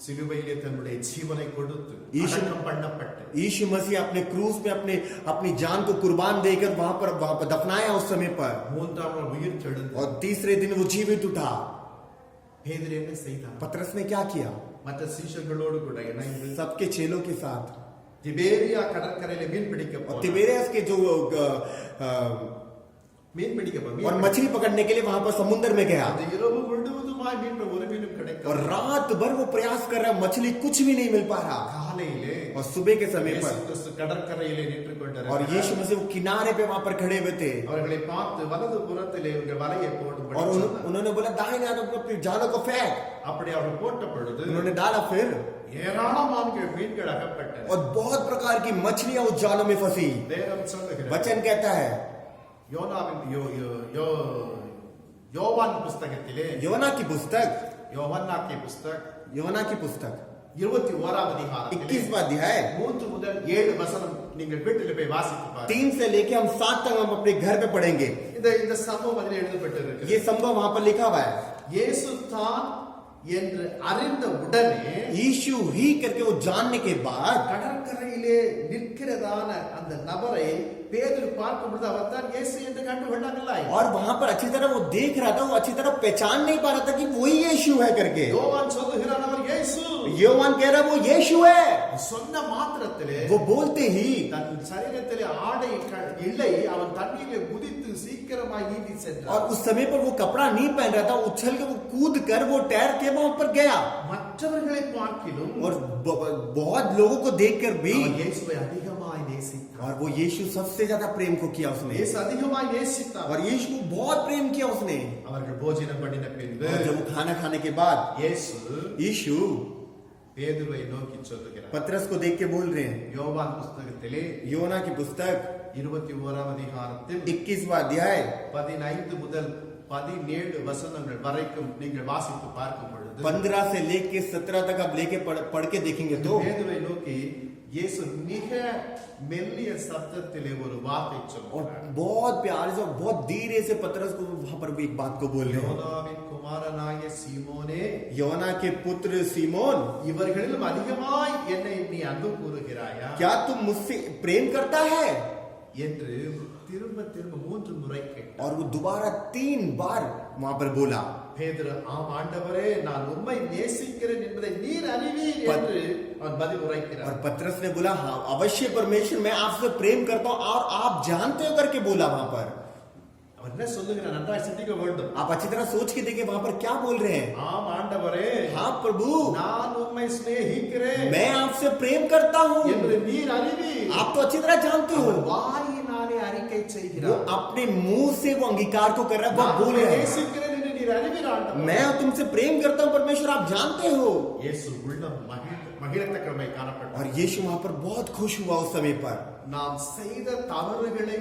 சிலுவையிலே தன்னுடைய ஜீவனை கொடுத்து
यीशु-
அடக்கம் பண்ணப்பட்டு
यीशु मसीह अपने क्रूस में अपनी जान को कुर्बान देकर वहां पर दफनाया उस समय पर,
மூன்றாம் நாள் உயிர் தெழுந்து
और तीसरे दिन वो जीवित उठा।
பேதுரு என்ன செய்தார்?
पतरस ने क्या किया?
மற்ற சீஷர்களோடு கூட இணைந்து
सबके चेलों के साथ
திபேரியா கடற்கரையில மீன் பிடிக்க
और
போனார்.
तिबेरियस के जो
மீன் பிடிக்க
और मछली पकड़ने के लिए वहां पर समुद्र में गया,
அந்த இரவு முழுவதுமாய் மீன் ஒரு மீனும்
और
கிடைக்கும்.
रात भर वो प्रयास कर रहा, मछली कुछ भी नहीं मिल पा रहा।
காலையிலே
और सुबह के समय
இயேசு
पर
கிறிஸ்து கடற்கரையிலே நின்று
और
கொண்டிருந்தார்.
यीशु मसीह वो किनारे पे वहां पर खड़े हुए थे,
அவர்களை பார்த்து வலது புறத்திலே உங்கள் வலையை போடும்படி
और
சொன்னார்.
उन्होंने बोला दाहिने हाथ में अपने जालों को फेंक।
அப்படி அவர் போட்ட பொழுது
उन्होंने डाला, फिर
ஏராளமான மீன்கள் அகப்பட்டன.
और बहुत प्रकार की मछलियां उस जालों में फंसी।
வேதம் சொல்லுகிறது,
वचन कहता है
யோவான் புஸ்தகத்திலே
योना की पुस्तक
யோவானாக்கிய புஸ்தகம்
योना की पुस्तक
21ஆம் அதிகாரம்
21वां अध्याय
3 முதல் 7 வசனம் நீங்கள் வீட்டில் போய் வாசித்து பாருங்கள்.
3 से लेके हम 7 तक हम अपने घर पे पढ़ेंगे।
இந்த சம்பவம் அதில் எழுதப்பட்டிருக்கு.
ये संभव वहां पर लिखा हुआ है।
இயேசு தான் என்று அறிந்த உடனே
यीशु ही करके वो जानने के बाद
கடற்கரையிலே நிற்கிறதான அந்த நபரை பேதுரு பார்க்கும் பொழுது அவர் தான் இயேசு என்று கண்டு கொண்டாங்கல்ல.
और वहां पर अच्छी तरह वो देख रहा था, वो अच्छी तरह पहचान नहीं पा रहा था कि वही यीशु है करके।
யோவான் சொல்லுகிறான் அவர் இயேசு.
योवान कह रहा वो यीशु है।
சொன்ன மாத்திரத்திலே
वो बोलते ही
தன் சரீரத்திலே ஆடை இல்லை, அவன் தண்ணீரிலே குதித்து சீக்கிரமாய் நீந்தி
और
சென்றான்.
उस समय पर वो कपड़ा नहीं पहन रहा था, उछल के वो कूद कर वो तैर के वहां पर गया,
மற்றவர்களை பார்க்கிலும்
और बहुत लोगों को देखकर भी
அவன் இயேசுவை அதிகமாய் நேசித்தான்.
और वो यीशु सबसे ज्यादा प्रेम को किया उसने,
இயேசு அதிகமாய் நேசித்தான்.
और यीशु को बहुत प्रेम किया उसने।
அவர்கள் போஜனம் பண்ணின பின்பு
और जब वो खाना खाने के बाद
இயேசு
यीशु
பேதுருவை நோக்கி சொல்லுகிறார்.
पतरस को देख के बोल रहे हैं,
யோவான் புஸ்தகத்திலே
योना की पुस्तक
21ஆம் அதிகாரத்தில்
21वां अध्याय
15 முதல் 17 வசனங்கள் வரைக்கும் நீங்கள் வாசித்து பார்க்கும் பொழுது
15 से लेके 17 तक आप लेके पढ़ के देखेंगे तो
பேதுருவை நோக்கி இயேசு மிக மெல்லிய சத்தத்திலே ஒரு வார்த்தை
और
சொல்கிறார்.
बहुत प्यार से और बहुत धीरे से पतरस को वहां पर भी एक बात को बोल रहे हैं,
யோனாவின் குமாரனாய சீமோனே,
योना के पुत्र सीमोन,
இவர்களிலும் அதிகமாய் என்னை நீ அன்பு கூறுகிறாயா
क्या तुम मुझसे प्रेम करता है?
என்று திரும்ப திரும்ப 3 முறை கேட்டார்.
और वो दोबारा 3 बार वहां पर बोला।
பேதுரு ஆம் ஆண்டவரே, நான் உம்மை நேசிக்கிறேன் என்பதை நீர் அறிவீர் என்று அவன் பதில்
और
உரைக்கிறார்.
पतरस ने बोला हाँ अवश्य परमेश्वर मैं आपसे प्रेम करता हूं और आप जानते हो करके बोला वहां पर।
அவன் என்ன சொல்லுகிறான் நன்றாய் சிந்திக்க வேண்டும்.
आप अच्छी तरह सोच के देखिए वहां पर क्या बोल रहे हैं।
ஆம் ஆண்டவரே,
हाँ प्रभु
நான் உம்மை சிநேகிக்கிறேன்
मैं आपसे प्रेम करता हूँ,
என்று நீர் அறிவீர்.
आप तो अच्छी तरह जानते हो।
அவன் வாயினாலே அறிக்கை
वो
செய்கிறார்.
अपने मुंह से वो अंगीकार को कर रहा है, वो
நான்
बोल
உம்மை
रहे हैं
நேசிக்கிறேன் என்று நீர் அறிவீர் ஆண்டவரே.
मैं तुमसे प्रेम करता हूँ परमेश्वर आप जानते हो।
இயேசு உள்ளம் மகிழத்தக்கமை காணப்பட்டார்.
और यीशु वहां पर बहुत खुश हुआ उस समय पर।
நாம் செய்த தவறுகளை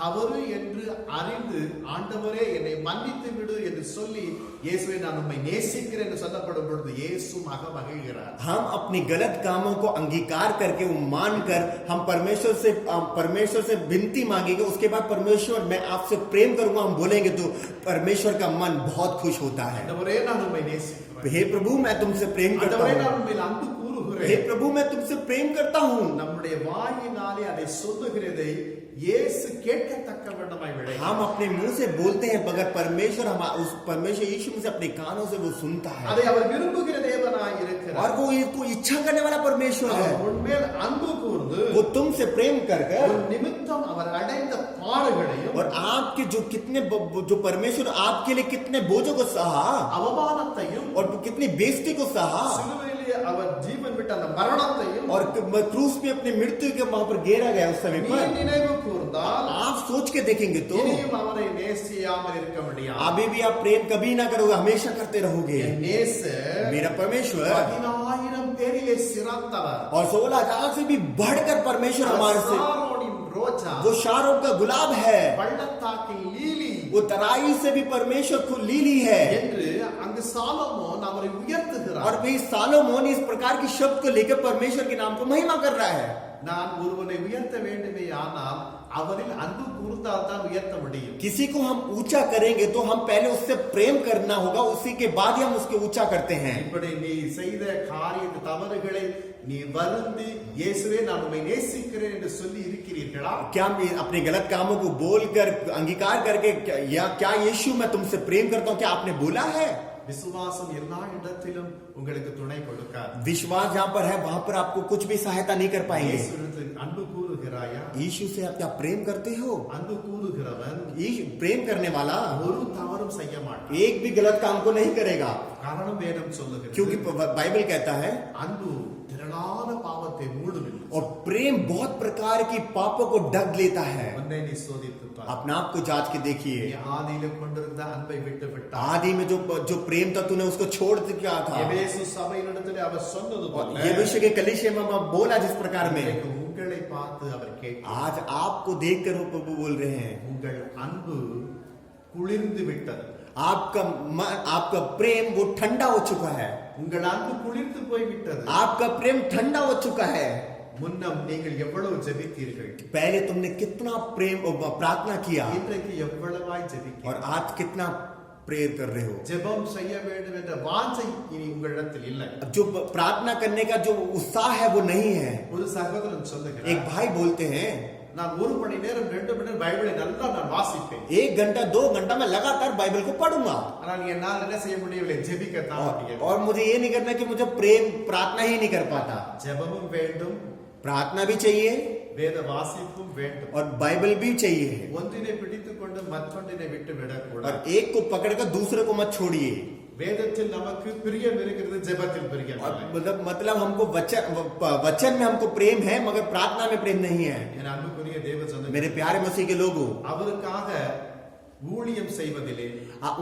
தவறு என்று அறிந்து ஆண்டவரே என்னை மன்னித்து விடு என்று சொல்லி இயேசுவை நான் உம்மை நேசிக்கிறேன் என்று சொல்லப்படும் பொழுது இயேசு மகிழ்கிறார்.
हम अपनी गलत कामों को अंगीकार करके वो मानकर हम परमेश्वर से विनती मांगेंगे, उसके बाद परमेश्वर मैं आपसे प्रेम करूंगा हम बोलेंगे तो परमेश्वर का मन बहुत खुश होता है.
ஆண்டவரே நான் உம்மை நேசிக்கிறேன்.
हे प्रभु मैं तुमसे प्रेम करता
ஆண்டவரே
हूँ.
நான் உம்மில் அன்பு
हे
கூறுகிறேன்.
प्रभु मैं तुमसे प्रेम करता हूँ.
நம்முடைய வாயினாலே அதை சொல்லுகிறதை இயேசு கேட்கத்தக்க வண்ணமாய் விளை.
हम अपने मुंह से बोलते हैं मगर परमेश्वर यीशु से अपने कानों से वो सुनता है.
அதை அவர் விரும்புகிற தேவனாய் இருக்கிறார்.
और वो इसको इच्छा करने वाला परमेश्वर है.
அவர் உன்மேல் அன்பு கூர்ந்து
वो तुमसे प्रेम कर
ஒரு நிமித்தம் அவர் அடைந்த பாடுகளையும்
और आपके जो परमेश्वर आपके लिए कितने बोझों को सहा
அவமானத்தையும்
और कितनी बेइज्जती को सहा
சிலுவையிலே அவர் ஜீவன் விட்ட அந்த மரணத்தையும்
और क्रूस में अपनी मृत्यु के वहां पर घेरा गया उस समय
நீ
पर.
நினைவு கூர்ந்தால்
आप सोच के देखेंगे तो
இனியும் அவரை நேசியாமல் இருக்க முடியாது.
अभी भी आप प्रेम कभी ना करोगे, हमेशा करते रहोगे.
என் நேசர்
मेरा परमेश्वर
10,000 பேரிலே சிறந்தவர்.
और 16,000 से भी बढ़कर परमेश्वर हमारे से
சாரோனின் ரோஜா,
वो शारोन का गुलाब है,
பள்ளத்தாக்கின் லீலி
वो तराई से भी परमेश्वर खुद लीली है.
என்று அங்கு சாலமோன் அவரை உயர்த்துகிறார்.
और भाई सालोमोन इस प्रकार की शब्द को लेकर परमेश्वर के नाम को महिमा कर रहा है.
நான் ஒருவனை உயர்த்த வேண்டுமே ஆனால் அவரில் அன்பு கூர்ந்தால் தான் உயர்த்த முடியும்.
किसी को हम ऊंचा करेंगे तो हम पहले उससे प्रेम करना होगा, उसी के बाद ही हम उसके ऊंचा करते हैं.
இப்படி நீ செய்த காரியத்து தவறுகளை நீ வருந்தி இயேசுவே நான் உம்மை நேசிக்கிறேன் என்று சொல்லி இருக்கிறீர்களா?
क्या हम अपने गलत कामों को बोलकर अंगीकार करके क्या यीशु मैं तुमसे प्रेम करता हूं, क्या आपने बोला है?
விசுவாசம் எல்லா இடத்திலும் உங்களுக்கு துணை கொடுக்காது.
विश्वास जहां पर है वहां पर आपको कुछ भी सहायता नहीं कर पाएंगे.
இயேசுவிடத்தில் அன்பு கூறுகிறாயா?
यीशु से आप क्या प्रेम करते हो?
அன்பு கூறுகிறவன்
प्रेम करने वाला
ஒரு தவறும் செய்ய மாட்டான்.
एक भी गलत काम को नहीं करेगा,
காரணம் வேதம் சொல்லுகிறது.
क्योंकि बाइबल कहता है
அன்பு திரளான பாவத்தை மூடுவில்லை.
और प्रेम बहुत प्रकार की पापों को ढक लेता है.
உன்னை நீ சோதித்து பார்.
अपने आप को जांच के देखिए.
நீ ஆதியிலே கொண்டிருந்த அன்பை விட்டு விட்டாய்.
आदि में जो प्रेम था तूने उसको छोड़ दिया था.
எபேசு சபையினிடத்திலே அவர் சொன்னது போல
ये विश्व के कलीसिया में बोला जिस प्रकार में,
இன்றைக்கு உங்களை பார்த்து அவர் கேட்கிறார்.
आज आपको देखकर वो प्रभु बोल रहे हैं
உங்கள் அன்பு குளிர்ந்து விட்டது.
आपका प्रेम वो ठंडा हो चुका है.
உங்கள் அன்பு குளிர்ந்து போய் விட்டது.
आपका प्रेम ठंडा हो चुका है.
முன்னம் நீங்கள் எவ்வளவு ஜெபித்தீர்கள்?
पहले तुमने कितना प्रेम प्रार्थना किया
இன்றைக்கு எவ்வளவாய்
और
ஜெபிக்கிறீர்கள்?
आज कितना प्रेयर कर रहे हो.
ஜெபம் செய்ய வேண்டும் என்ற வாஞ்சை இனி உங்களிடத்தில் இல்லை.
जो प्रार्थना करने का जो उत्साह है वो नहीं है.
ஒரு சகோதரன்
एक
சொல்லுகிறார்,
भाई बोलते हैं
நான் 1 மணி நேரம் 2 மணி நேரம் பைபிளை நல்லா நான் வாசிப்பேன்.
1 घंटा 2 घंटा मैं लगातार बाइबल को पढ़ूंगा
ஆனால் என்னால் என்ன செய்ய முடியவில்லை, ஜெபிக்கத்தான் முடியவில்லை.
और मुझे ये नहीं करना कि मुझे प्रेम प्रार्थना ही नहीं कर पाता.
ஜெபமும் வேண்டும்,
प्रार्थना भी चाहिए
வேத வாசிப்பும் வேண்டும்.
और बाइबल भी चाहिए.
ஒன்றினை பிடித்துக் கொண்டு மற்றொன்றினை விட்டு
और
விடக்கூடாது.
एक को पकड़कर दूसरे को मत छोड़िए.
வேதத்தில் நமக்கு பிரியம் இருக்கிறது, ஜெபத்தில் பிரியம்
और
இல்லை.
मतलब हमको वचन में हमको प्रेम है मगर प्रार्थना में प्रेम नहीं है.
என் அன்புக்குரிய தேவ ஜனமே,
मेरे प्यारे मसीह के लोगों,
அவருக்காக ஊழியம் செய்வதிலே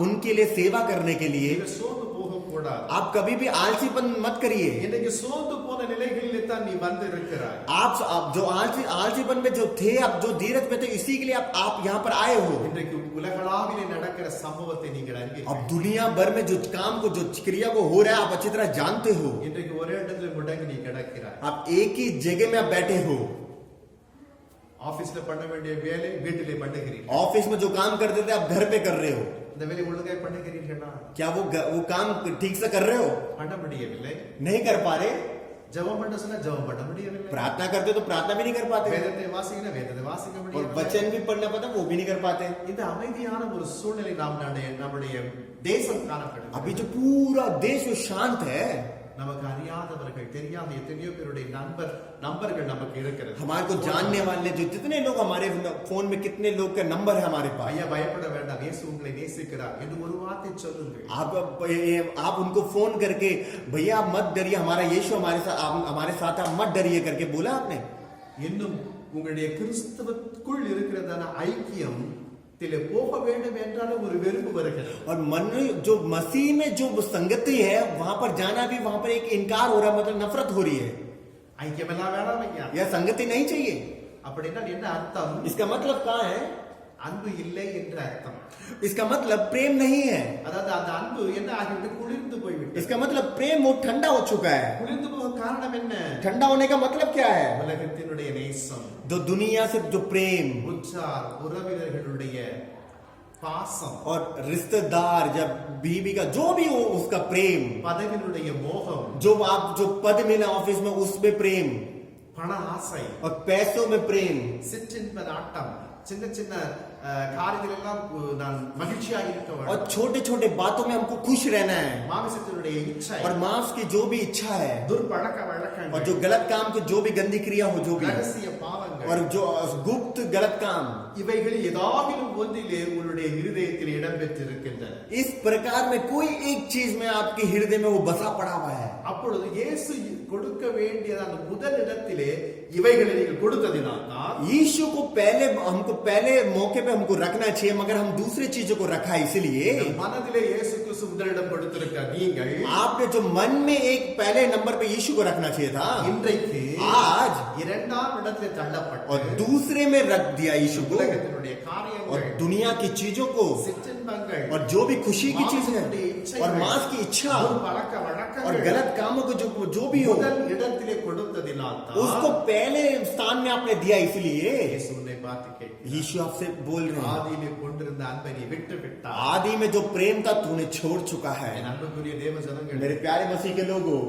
उनके लिए सेवा करने के लिए
நீங்க சோர்ந்து போகக்கூடாது.
आप कभी भी आलसीपन मत करिए.
இன்னைக்கு சோர்ந்து போன நிலைகளிலே தான் நீ வந்து இருக்கிறாய்.
आप जो आलसीपन में जो थे, आप जो धीरज में थे, इसी के लिए आप यहाँ पर आए हो.
இன்றைக்கு உலகளாவிலே நடக்கிற சம்பவத்தை நீங்கள் அறிவீர்கள்.
अब दुनिया भर में जो काम को जो क्रिया को हो रहा है आप अच्छी तरह जानते हो.
இன்றைக்கு ஒரே இடத்துல முடங்கி நீ கிடக்கிறாய்.
आप एक ही जगह में आप बैठे हो.
ஆபீஸ்ல பண்ண வேண்டிய வேலை வீட்டிலே பண்ணுகிறீர்கள்.
ऑफिस में जो काम करते थे आप घर पे कर रहे हो.
இந்த வேலை ஒழுங்காய் பண்ணுகிறீர்களா?
क्या वो काम ठीक से कर रहे हो?
பண்ண முடியவில்லை.
नहीं कर पा रहे.
ஜெபம் பண்ண சொன்னா ஜெபம் பண்ண முடியவில்லை.
प्रार्थना करते तो प्रार्थना भी नहीं कर पाते.
வேதத்தை வாசிக்கணும், வேதத்தை வாசிக்க
और
முடியவில்லை.
वचन भी पढ़ना पड़ता वो भी नहीं कर पाते.
இந்த அமைதியான ஒரு சூழ்நிலை நம்முடைய தேசம் காணப்படுகிறது.
अभी जो पूरा देश जो शांत है,
நமக்கு அறியாதவர்கள் தெரியாத எத்தனையோ பேருடைய நம்பர்கள் நமக்கு இருக்கிறது.
हमारे को जानने वाले जो जितने लोग हमारे फोन में कितने लोग का नंबर है हमारे पास.
ஐயா பயப்பட வேண்டாம், இயேசு உங்களை நேசிக்கிறார் என்று ஒரு வார்த்தை சொல்லுங்கள்.
आप उनको फोन करके भैया आप मत डरिए, हमारा यीशु हमारे साथ आप मत डरिए करके बोला आपने.
இன்னும் உங்களுடைய கிறிஸ்தவத்துக்குள் இருக்கிறதான ஐக்கியம் तिले போக வேண்டும் என்றால ஒரு வெறுப்பு வருகிறது.
और मन में जो मसीह में जो संगति है वहां पर जाना भी वहां पर एक इनकार हो रहा है, मतलब नफरत हो रही है.
ஐக்கியம் எல்லாம் வேணாம் ஐயா.
यह संगति नहीं चाहिए.
அப்படின்னா என்ன அர்த்தம்?
इसका मतलब क्या है?
அன்பு இல்லை என்று அர்த்தம்.
इसका मतलब प्रेम नहीं है.
அதாவது அந்த அன்பு என்ன ஆகிவிட்டு குளிர்ந்து போய்விட்டது.
इसका मतलब प्रेम वो ठंडा हो चुका है.
குளிர்ந்து போக காரணம் என்ன?
ठंडा होने का मतलब क्या है?
உலகத்தினுடைய நேசம்,
जो दुनिया से जो प्रेम
உற்றார் உறவினர்களுடைய பாசம்,
और रिश्तेदार जब बीवी का जो भी हो उसका प्रेम,
பதவியினுடைய மோகம்,
जो पद मिला ऑफिस में उसमें प्रेम,
பண ஆசை,
और पैसों में प्रेम,
சிற்றின்ப நாட்டம், சின்ன சின்ன காரியத்தில் எல்லாம் நான் மகிழ்ச்சியாக இருக்க
और
வேண்டும்.
छोटे छोटे बातों में हमको खुश रहना है,
மாமிசத்தினுடைய இச்சை,
और मांस की जो भी इच्छा है,
துர்பழக்க
और
வழக்கங்கள்,
जो गलत काम की जो भी गंदी क्रिया हो जो भी,
ரகசிய பாவங்கள்,
और जो गुप्त गलत काम,
இவைகள் ஏதாவது ஒன்றிலே உங்களுடைய இருதயத்தில் இடம் பெற்றிருக்கின்றன.
इस प्रकार में कोई एक चीज में आपके हृदय में वो बसा पड़ा हुआ है.
அப்பொழுது இயேசு கொடுக்க வேண்டியது அந்த முதல் இடத்திலே இவைகளை நீங்கள் கொடுத்ததினால் தான்
यीशु को पहले मौके पे हमको रखना चाहिए, मगर हम दूसरे चीजों को रखा है. इसलिए
மனதிலே இயேசு கிறிஸ்து முதலிடம் கொடுத்திருக்க நீங்கள்
आपने जो मन में एक पहले नंबर पे यीशु को रखना चाहिए था,
இன்றைக்கு
आज
இரண்டாம் இடத்திலே
और
தள்ளப்பட்டு
दूसरे में रख दिया यीशु को,
உலகத்தினுடைய
और
காரியங்கள்,
दुनिया की चीजों को,
சிற்றின்பங்கள்,
और जो भी खुशी की चीज है, और मांस की इच्छा,
பழக்க
और
வழக்கங்கள்
गलत कामों को जो भी हो,
முதல் இடத்திலே கொடுத்ததினால்
उसको
தான்
पहले स्थान में आपने दिया. इसलिए
இயேசு உன்னை பார்த்து கேட்கிறார்.
यीशु आपसे बोल रहे हैं,
ஆதியிலே கொண்டிருந்த அன்பை நீ விட்டு விட்டாய்.
आदि में जो प्रेम था तूने छोड़ चुका है.
என் அன்புக்குரிய தேவ ஜனங்களே,
मेरे प्यारे मसीह के लोगों,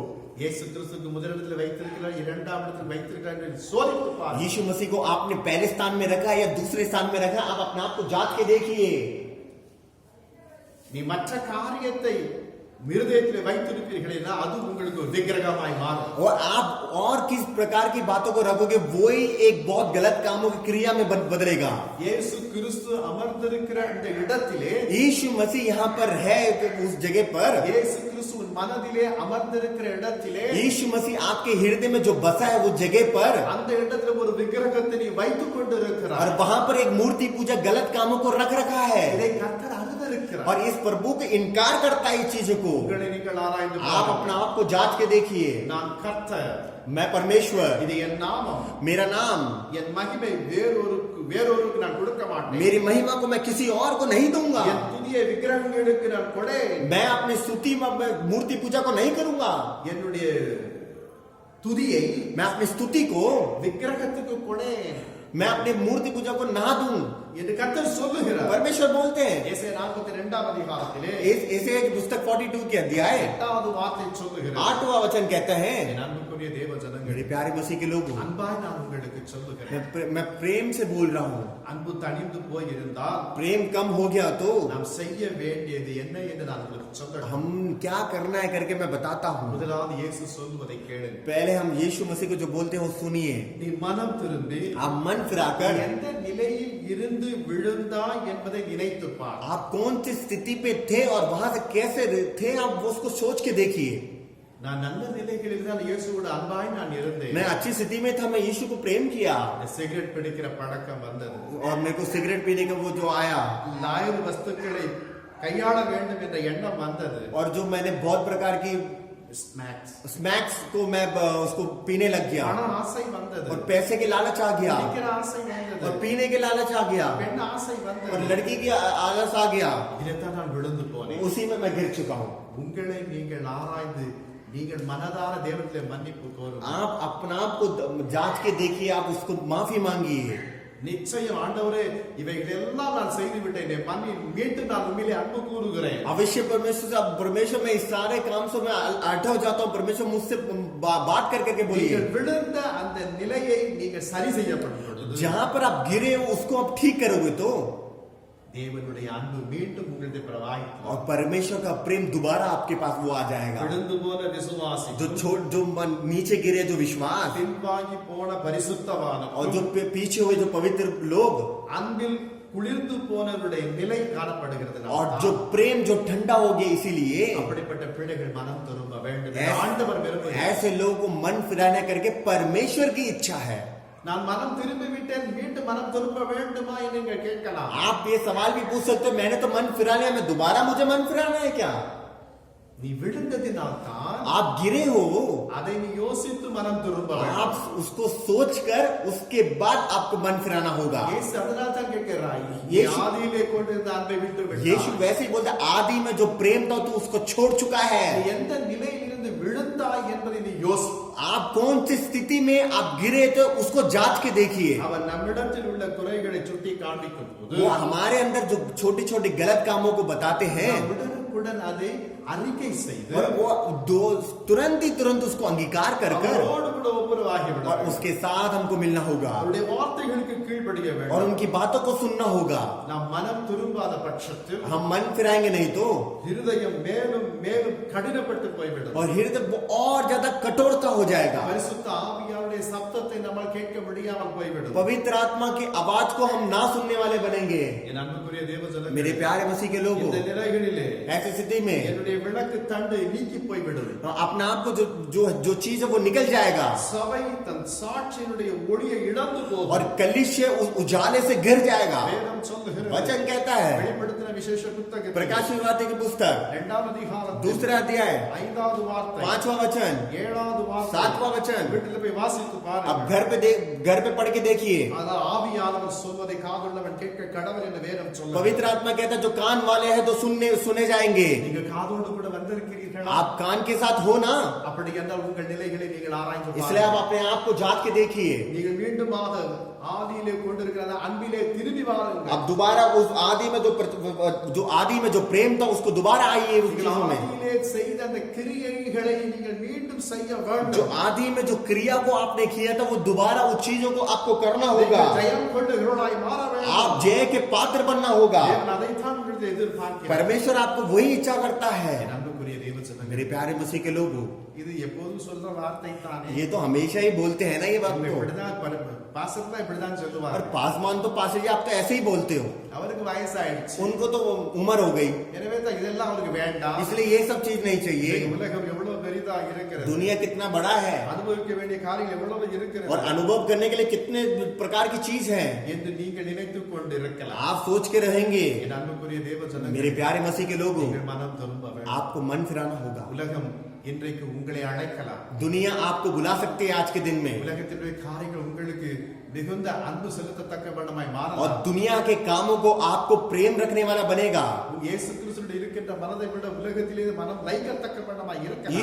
இயேசு கிறிஸ்துக்கு முதலிடத்தில் வைத்திருக்கிறார், இரண்டாம் இடத்தில் வைத்திருக்கிறார் என்று சோதித்து பார்.
यीशु मसीह को आपने पहले स्थान में रखा या दूसरे स्थान में रखा, आप अपने आप को जांच के देखिए.
நீ மற்ற காரியத்தை இருதயத்தில் வைத்திருப்பீர்களா அது உங்களுக்கு ஒரு விக்கிரகமாய் மாறும்.
और आप और किस प्रकार की बातों को रखोगे वही एक बहुत गलत कामों की क्रिया में बदलेगा.
இயேசு கிறிஸ்து அமர்ந்திருக்கிற இந்த இடத்திலே,
यीशु मसीह यहाँ पर है उस जगह पर,
இயேசு கிறிஸ்து உன் மனதிலே அமர்ந்திருக்கிற இடத்திலே,
यीशु मसीह आपके हृदय में जो बसा है वो जगह पर,
அந்த இடத்துல ஒரு விக்கிரகத்தை நீ வைத்துக் கொண்டு இருக்கிறார்.
और वहां पर एक मूर्ति पूजा गलत कामों को रख रखा है,
இதை கர்த்தர் அறிந்திருக்கிறார்.
और इस प्रभु को इनकार करता है इस चीजों को.
உங்களை நீங்கள் ஆராய்ந்து
आप
பாருங்கள்.
अपना आप को जांच के देखिए.
நான் கர்த்தர்,
मैं परमेश्वर,
இது என் நாமம்,
मेरा नाम,
என் மகிமை வேறொருக்கு நான் கொடுக்க மாட்டேன்.
मेरी महिमा को मैं किसी और को नहीं दूंगा.
என் புதிய விக்கிரகங்களுக்கு நான் கொடேன்.
मैं अपनी स्तुति में मूर्ति पूजा को नहीं करूंगा.
என்னுடைய துதியை
मैं अपनी स्तुति को,
விக்கிரகத்துக்கு கொடேன்
मैं अपनी मूर्ति पूजा को ना दूं.
என்று கர்த்தர் சொல்லுகிறார்.
परमेश्वर बोलते हैं.
ஏசாயா 42 அதிகாரத்திலே
ऐसे एक पुस्तक 42 के अध्याय
8வது வார்த்தை சொல்லுகிறார்.
8वां वचन कहता है,
என் அன்புக்குரிய தேவ ஜனங்களே,
मेरे प्यारे मसीह के लोगों,
அன்பாய் நான் உங்களுக்கு சொல்லுகிறேன்.
मैं प्रेम से बोल रहा हूँ.
அன்பு தணிந்து போய் இருந்தால்
प्रेम कम हो गया तो
நாம் செய்ய வேண்டியது என்ன என்று நான் உங்களுக்கு சொல்லணும்.
हम क्या करना है करके मैं बताता हूँ.
முதலாவது இயேசு சொல்வதை கேளுங்கள்.
पहले हम यीशु मसीह को जो बोलते हैं वो सुनिए.
நீ மனம் திரும்பி
आप मन फिराकर
எந்த நிலையில் இருந்து விழுந்தாய் என்பதை நினைத்து பார்.
आप कौन सी स्थिति पे थे और वहां से कैसे थे, आप उसको सोच के देखिए.
நான் நல்ல நிலைகளில் தான் இயேசுவோட அன்பாய் நான் இருந்தேன்.
मैं अच्छी स्थिति में था, मैं यीशु को प्रेम किया,
சிகரெட் பிடிக்கிற பழக்கம் வந்தது.
और मेरे को सिगरेट पीने का वो जो आया,
லாயர் வஸ்துக்களை கையாள வேண்டும் என்ற எண்ணம் வந்தது.
और जो मैंने बहुत प्रकार की स्नैक्स को मैं उसको पीने लग गया,
பண ஆசை வந்தது.
और पैसे के लालच आ गया,
குடிக்கிற ஆசை வந்தது.
और पीने के लालच आ गया,
பெண் ஆசை
और
வந்தது.
लड़की की आलस आ गया.
இதைத்தான் நான் விழுந்து போனேன்.
उसी में मैं गिर चुका हूँ.
உங்களை நீங்கள் ஆராய்ந்து நீங்கள் மனதார தேவனிடத்திலே மன்னிப்பு கோருங்கள்.
आप अपना आप को जांच के देखिए, आप उसको माफी मांगिए.
நிச்சயம் ஆண்டவரே இவைகள் எல்லாம் நான் செய்து விட்டேன், மீண்டும் நான் உண்மையிலே அன்பு கூறுகிறேன்.
अवश्य परमेश्वर में इस सारे काम से मैं अटक जाता हूँ. परमेश्वर मुझसे बात कर करके बोलिए.
நீங்கள் விழுந்த அந்த நிலையை நீங்கள் சரி செய்யப்படும் பொழுது
जहाँ पर आप गिरे हो उसको आप ठीक करोगे तो,
தேவனுடைய அன்பு மீண்டும் உங்களுடைய பிரவாகிக்கும்.
और परमेश्वर का प्रेम दोबारा आपके पास वो आ जाएगा.
விழுந்து போன விசுவாசி,
जो नीचे गिरे, जो विश्वास,
பின்வாங்கி போன பரிசுத்தவான்,
और जो पीछे हुए जो पवित्र लोग,
அன்பில் குளிர்ந்து போனவருடைய நிலை காணப்படுகிறது.
और जो प्रेम जो ठंडा हो गया, इसीलिए
அப்படிப்பட்ட பிள்ளைகள் மனம் திரும்ப வேண்டும்.
ऐसे-
ஆண்டவர் விரும்புகிறார்.
ऐसे लोगों को मन फिराने करके परमेश्वर की इच्छा है.
நான் மனம் திரும்பி விட்டேன், மீண்டும் மனம் திரும்ப வேண்டுமா என்று நீங்கள் கேட்கலாம்.
आप ये सवाल भी पूछ सकते हो, मैंने तो मन फिरा लिया, मैं दोबारा मुझे मन फिराना है क्या?
நீ விழுந்ததினால் தான்
आप गिरे हो,
அதை நீ யோசித்து மனம் திரும்ப வேண்டும்.
आप उसको सोचकर उसके बाद आपको मन फिराना होगा।
இயேசு அதனால் தான் கேட்கிறாய், நீ
இயேசு-
ஆதியிலே கொண்டிருந்த அன்பை விட்டு
यीशु
விட்டாய்.
वैसे ही बोलता, आदि में जो प्रेम था तू उसको छोड़ चुका
நீ
है।
எந்த நிலையிலிருந்து விழுந்தாய் என்பதை நீ யோசி.
आप कौन सी स्थिति में आप गिरे थे उसको जांच के देखिए।
அவன் நம்மிடத்தில் உள்ள குறைகளை சுட்டி காண்பிக்கும் போது
वो हमारे अंदर जो छोटे छोटे गलत कामों को बताते हैं
நாம் உடனுக்குடன் அதை அறிக்கை செய்து
और वो तुरंत उसको अंगीकार कर कर
அவரோடு கூட ஒப்புரவாகி விட
और
வேண்டும்.
उसके साथ हमको मिलना होगा
அவருடைய வார்த்தைகளுக்கு கீழ்ப்படிய
और
வேண்டும்.
उनकी बातों को सुनना होगा।
நாம் மனம் திரும்பாத பட்சத்தில்
हम मन फिराएंगे नहीं तो,
இருதயம் மேலும் மேலும் கடினப்பட்டு போய்விடும்.
और हृदय वो और ज्यादा कठोरता हो जाएगा।
பரிசுத்த ஆவியாருடைய சத்தத்தை நம்மால் கேட்க முடியாமல் போய்விடும்.
पवित्र आत्मा की आवाज को हम ना सुनने वाले बनेंगे।
என் அன்புக்குரிய தேவ ஜனங்களே,
मेरे प्यारे मसीह के लोगों,
இந்த நிலைகளிலே
ऐसी स्थिति में
என்னுடைய விளக்கு தண்டு நீக்கி போய்விடும்.
अपने आप को जो चीज है वो निकल जाएगा
சபை தன் சாட்சியினுடைய ஒளியை இழந்து போகும்.
और कलिष्य उस उजाले से गिर जाएगा।
வேதம் சொல்லுகிறது,
वचन कहता है,
வெளிப்படுத்தின விசேஷ புத்தகத்தில்
प्रकाश वार्ता की पुस्तक
2வது அதிகாரம்
दूसरा अध्याय
5வது வார்த்தை
5वां वचन
7வது வார்த்தை
7वां वचन।
வீட்டில் போய் வாசித்து
अब
பாருங்கள்.
घर पे पढ़ के देखिए।
அதான் ஆவியானவர் சொல்வதை காதுள்ளவன் கேட்க கடவுள் என்று வேதம் சொல்லுகிறது.
पवित्र आत्मा कहता है जो कान वाले हैं तो सुने जाएंगे।
நீங்க காதோடு கூட வந்திருக்கிறீர்களா?
आप कान के साथ हो ना,
அப்படி என்றால் உங்கள் நிலைகளை நீங்கள் ஆராய்ந்து
इसलिए आप
பாருங்கள்.
अपने आप को जांच के देखिए।
நீங்கள் மீண்டுமாக ஆதியிலே கொண்டிருக்கிற அந்த அன்பிலே திரும்பி வாருங்கள்.
अब दोबारा उस आदि में जो आदि में जो प्रेम था उसको दोबारा आइए उस
நீங்கள்
चीजों में।
ஆதியிலே செய்த அந்த கிரியைகளை நீங்கள் மீண்டும் செய்ய
जो
வேண்டும்.
आदि में जो क्रिया को आपने किया था वो दोबारा उस चीजों को आपको करना होगा।
நீங்கள் ஜெயம் கொண்டுகிறவர்களாய் மாற வேண்டும்.
आप जय के पात्र बनना होगा।
தேவன் அதைத்தான் உங்களிடம் எதிர்பார்க்கிறார்.
परमेश्वर आपको वही इच्छा करता है।
என் அன்புக்குரிய தேவ ஜனங்களே,
मेरे प्यारे मसीह के लोगों,
இது எப்போதும் சொல்ற வார்த்தை தானே.
ये तो हमेशा ही बोलते हैं ना ये बात को।
இப்படிதான் பாசத்துல இப்படிதான்
और
சொல்லுவார்.
पासमान तो पास जी आप तो ऐसे ही बोलते हो।
அவருக்கு வயசாயிடுச்சு.
उनको तो उम्र हो गई,
எனவே தான் இதெல்லாம் அவருக்கு வேண்டாம்.
इसलिए ये सब चीज नहीं
இந்த
चाहिए।
உலகம் எவ்வளவு பெரிதா இருக்கிறது,
दुनिया कितना बड़ा है
அனுபவிக்க வேண்டிய காரியங்கள் எவ்வளவு இருக்கிறது
और अनुभव करने के लिए कितने प्रकार की चीज है,
என்று நீங்கள் நினைத்துக் கொண்டு இருக்கலாம்.
आप सोच के रहेंगे।
என் அன்புக்குரிய தேவ ஜனங்களே,
मेरे प्यारे मसीह के लोगों,
நீங்கள் மனம் திரும்ப வேண்டும்.
आपको मन फिराना होगा।
உலகம் இன்றைக்கு உங்களை அழைக்கலாம்.
दुनिया आपको बुला सकती है आज के दिन में,
உலகத்தினுடைய காரியங்கள் உங்களுக்கு மிகுந்த அன்பு செலுத்தத்தக்க வண்ணமாய்
और
மாறலாம்.
दुनिया के कामों को आपको प्रेम रखने वाला बनेगा।
இயேசு கிறிஸ்துவிடம் இருக்கின்ற மனதை விட உலகத்திலே மனம் லைக்கத்தக்க வண்ணமாய் இருக்கலாம்.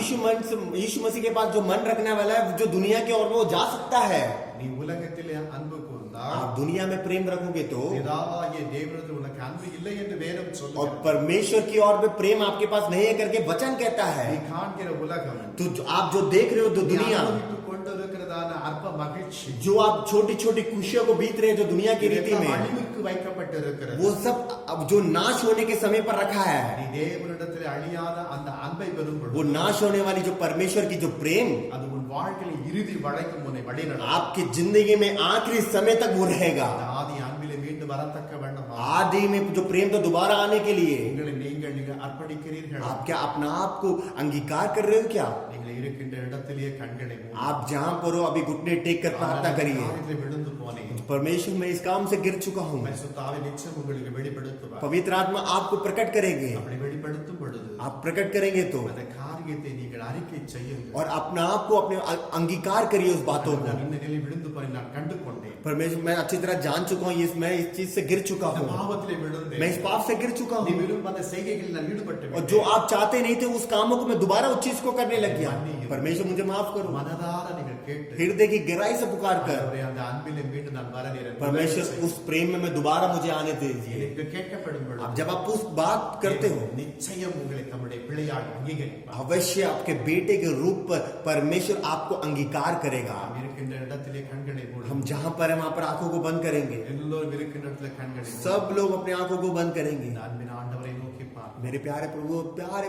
यीशु मसीह के पास जो मन रखने वाला है, जो दुनिया की ओर वो जा सकता है।
நீ உலகத்திலே அன்பு கூர்ந்தால்
आप दुनिया में प्रेम रखोगे तो,
பிதாவாகிய தேவனிடத்தில் உனக்கு அன்பு இல்லை என்று வேதம்
और
சொல்லுகிறது.
परमेश्वर की ओर में प्रेम आपके पास नहीं है करके वचन कहता है।
நீ காண்கிற உலகம்,
तो आप जो देख रहे हो तो
நீ
दुनिया,
அனுபவித்துக் கொண்டிருக்கிறதான அற்ப மகிழ்ச்சி,
जो आप छोटी छोटी खुशियों को बीत रहे हैं जो दुनिया की रीति
இதெல்லாம்
में,
அழிவுக்கு வைக்கப்பட்டிருக்கிறது.
वो सब अब जो नाश होने के समय पर रखा
நீ
है।
தேவனிடத்தில் அழியாத அந்த அன்பை பெறும்
वो
பொழுது
नाश होने वाली जो परमेश्वर की जो प्रेम
அது உன் வாழ்க்கையில் இறுதி வரைக்கும் உன்னை வழிநடத்தும்.
आपकी जिंदगी में आखिरी समय तक वो रहेगा।
அந்த ஆதி அன்பிலே மீண்டும் வரத்தக்க வேண்டும்.
आदि में जो प्रेम तो दोबारा आने के लिए
உங்களை நீங்கள் அர்ப்பணிக்கிறீர்கள்.
आप क्या अपना आप को अंगीकार कर रहे हो क्या?
நீங்கள் இருக்கின்ற இடத்திலேயே கண்களை மூடி
आप जहां पर हो अभी घुटने टेक कर प्रार्थना करिए।
காரியத்திலே விழுந்து போனேன்.
परमेश्वर मैं इस काम से गिर चुका हूँ।
பரிசுத்த ஆவி நிச்சயம் உங்களுக்கு வெளிப்படுத்துவார்.
पवित्र आत्मा आपको प्रकट करेंगे।
அப்படி வெளிப்படுத்தும் பொழுது
आप प्रकट करेंगे तो,
அந்த காரியத்தை நீங்கள் அறிக்கை செய்யுங்கள்.
और अपना आप को अपने अंगीकार करिए उस बातों को।
நான் இந்த நிலையில் விழுந்து போனேன், நான் கண்டு கொண்டேன்.
परमेश्वर मैं अच्छी तरह जान चुका हूँ, मैं इस चीज से गिर चुका
இந்த
हूँ,
பாவத்திலே விழுந்தேன்.
मैं इस पाप से गिर चुका
நீ
हूँ,
விரும்பாத செய்கைகளில் நான் ஈடுபட்டு
और
விட்டேன்.
जो आप चाहते नहीं थे उस कामों को मैं दोबारा उस चीज को करने लग गया। परमेश्वर मुझे माफ करो।
மனதார நீங்கள் கேட்டு
हृदय की गहराई से पुकार कर,
ஆண்டவரே, அந்த அன்பிலே மீண்டும் நான் வர நேரம்
परमेश्वर उस प्रेम में मैं दोबारा मुझे आने दीजिए।
எனக்கு கேட்கப்படும்
अब
பொழுது
जब आप उस बात करते हो,
நிச்சயம் உங்களை தம்முடைய பிள்ளையாய் அங்கீகரிப்பார்.
अवश्य आपके बेटे के रूप पर परमेश्वर आपको अंगीकार करेगा।
நாம் இருக்கின்ற இடத்திலே கண்களை மூடி
हम जहां पर है वहां पर आंखों को बंद करेंगे।
எல்லோரும் இருக்கின்ற இடத்துல கண்களை மூடி
सब लोग अपनी आंखों को बंद करेंगे।
இந்த அன்பின் ஆண்டவரை நோக்கி பார்.
मेरे प्यारे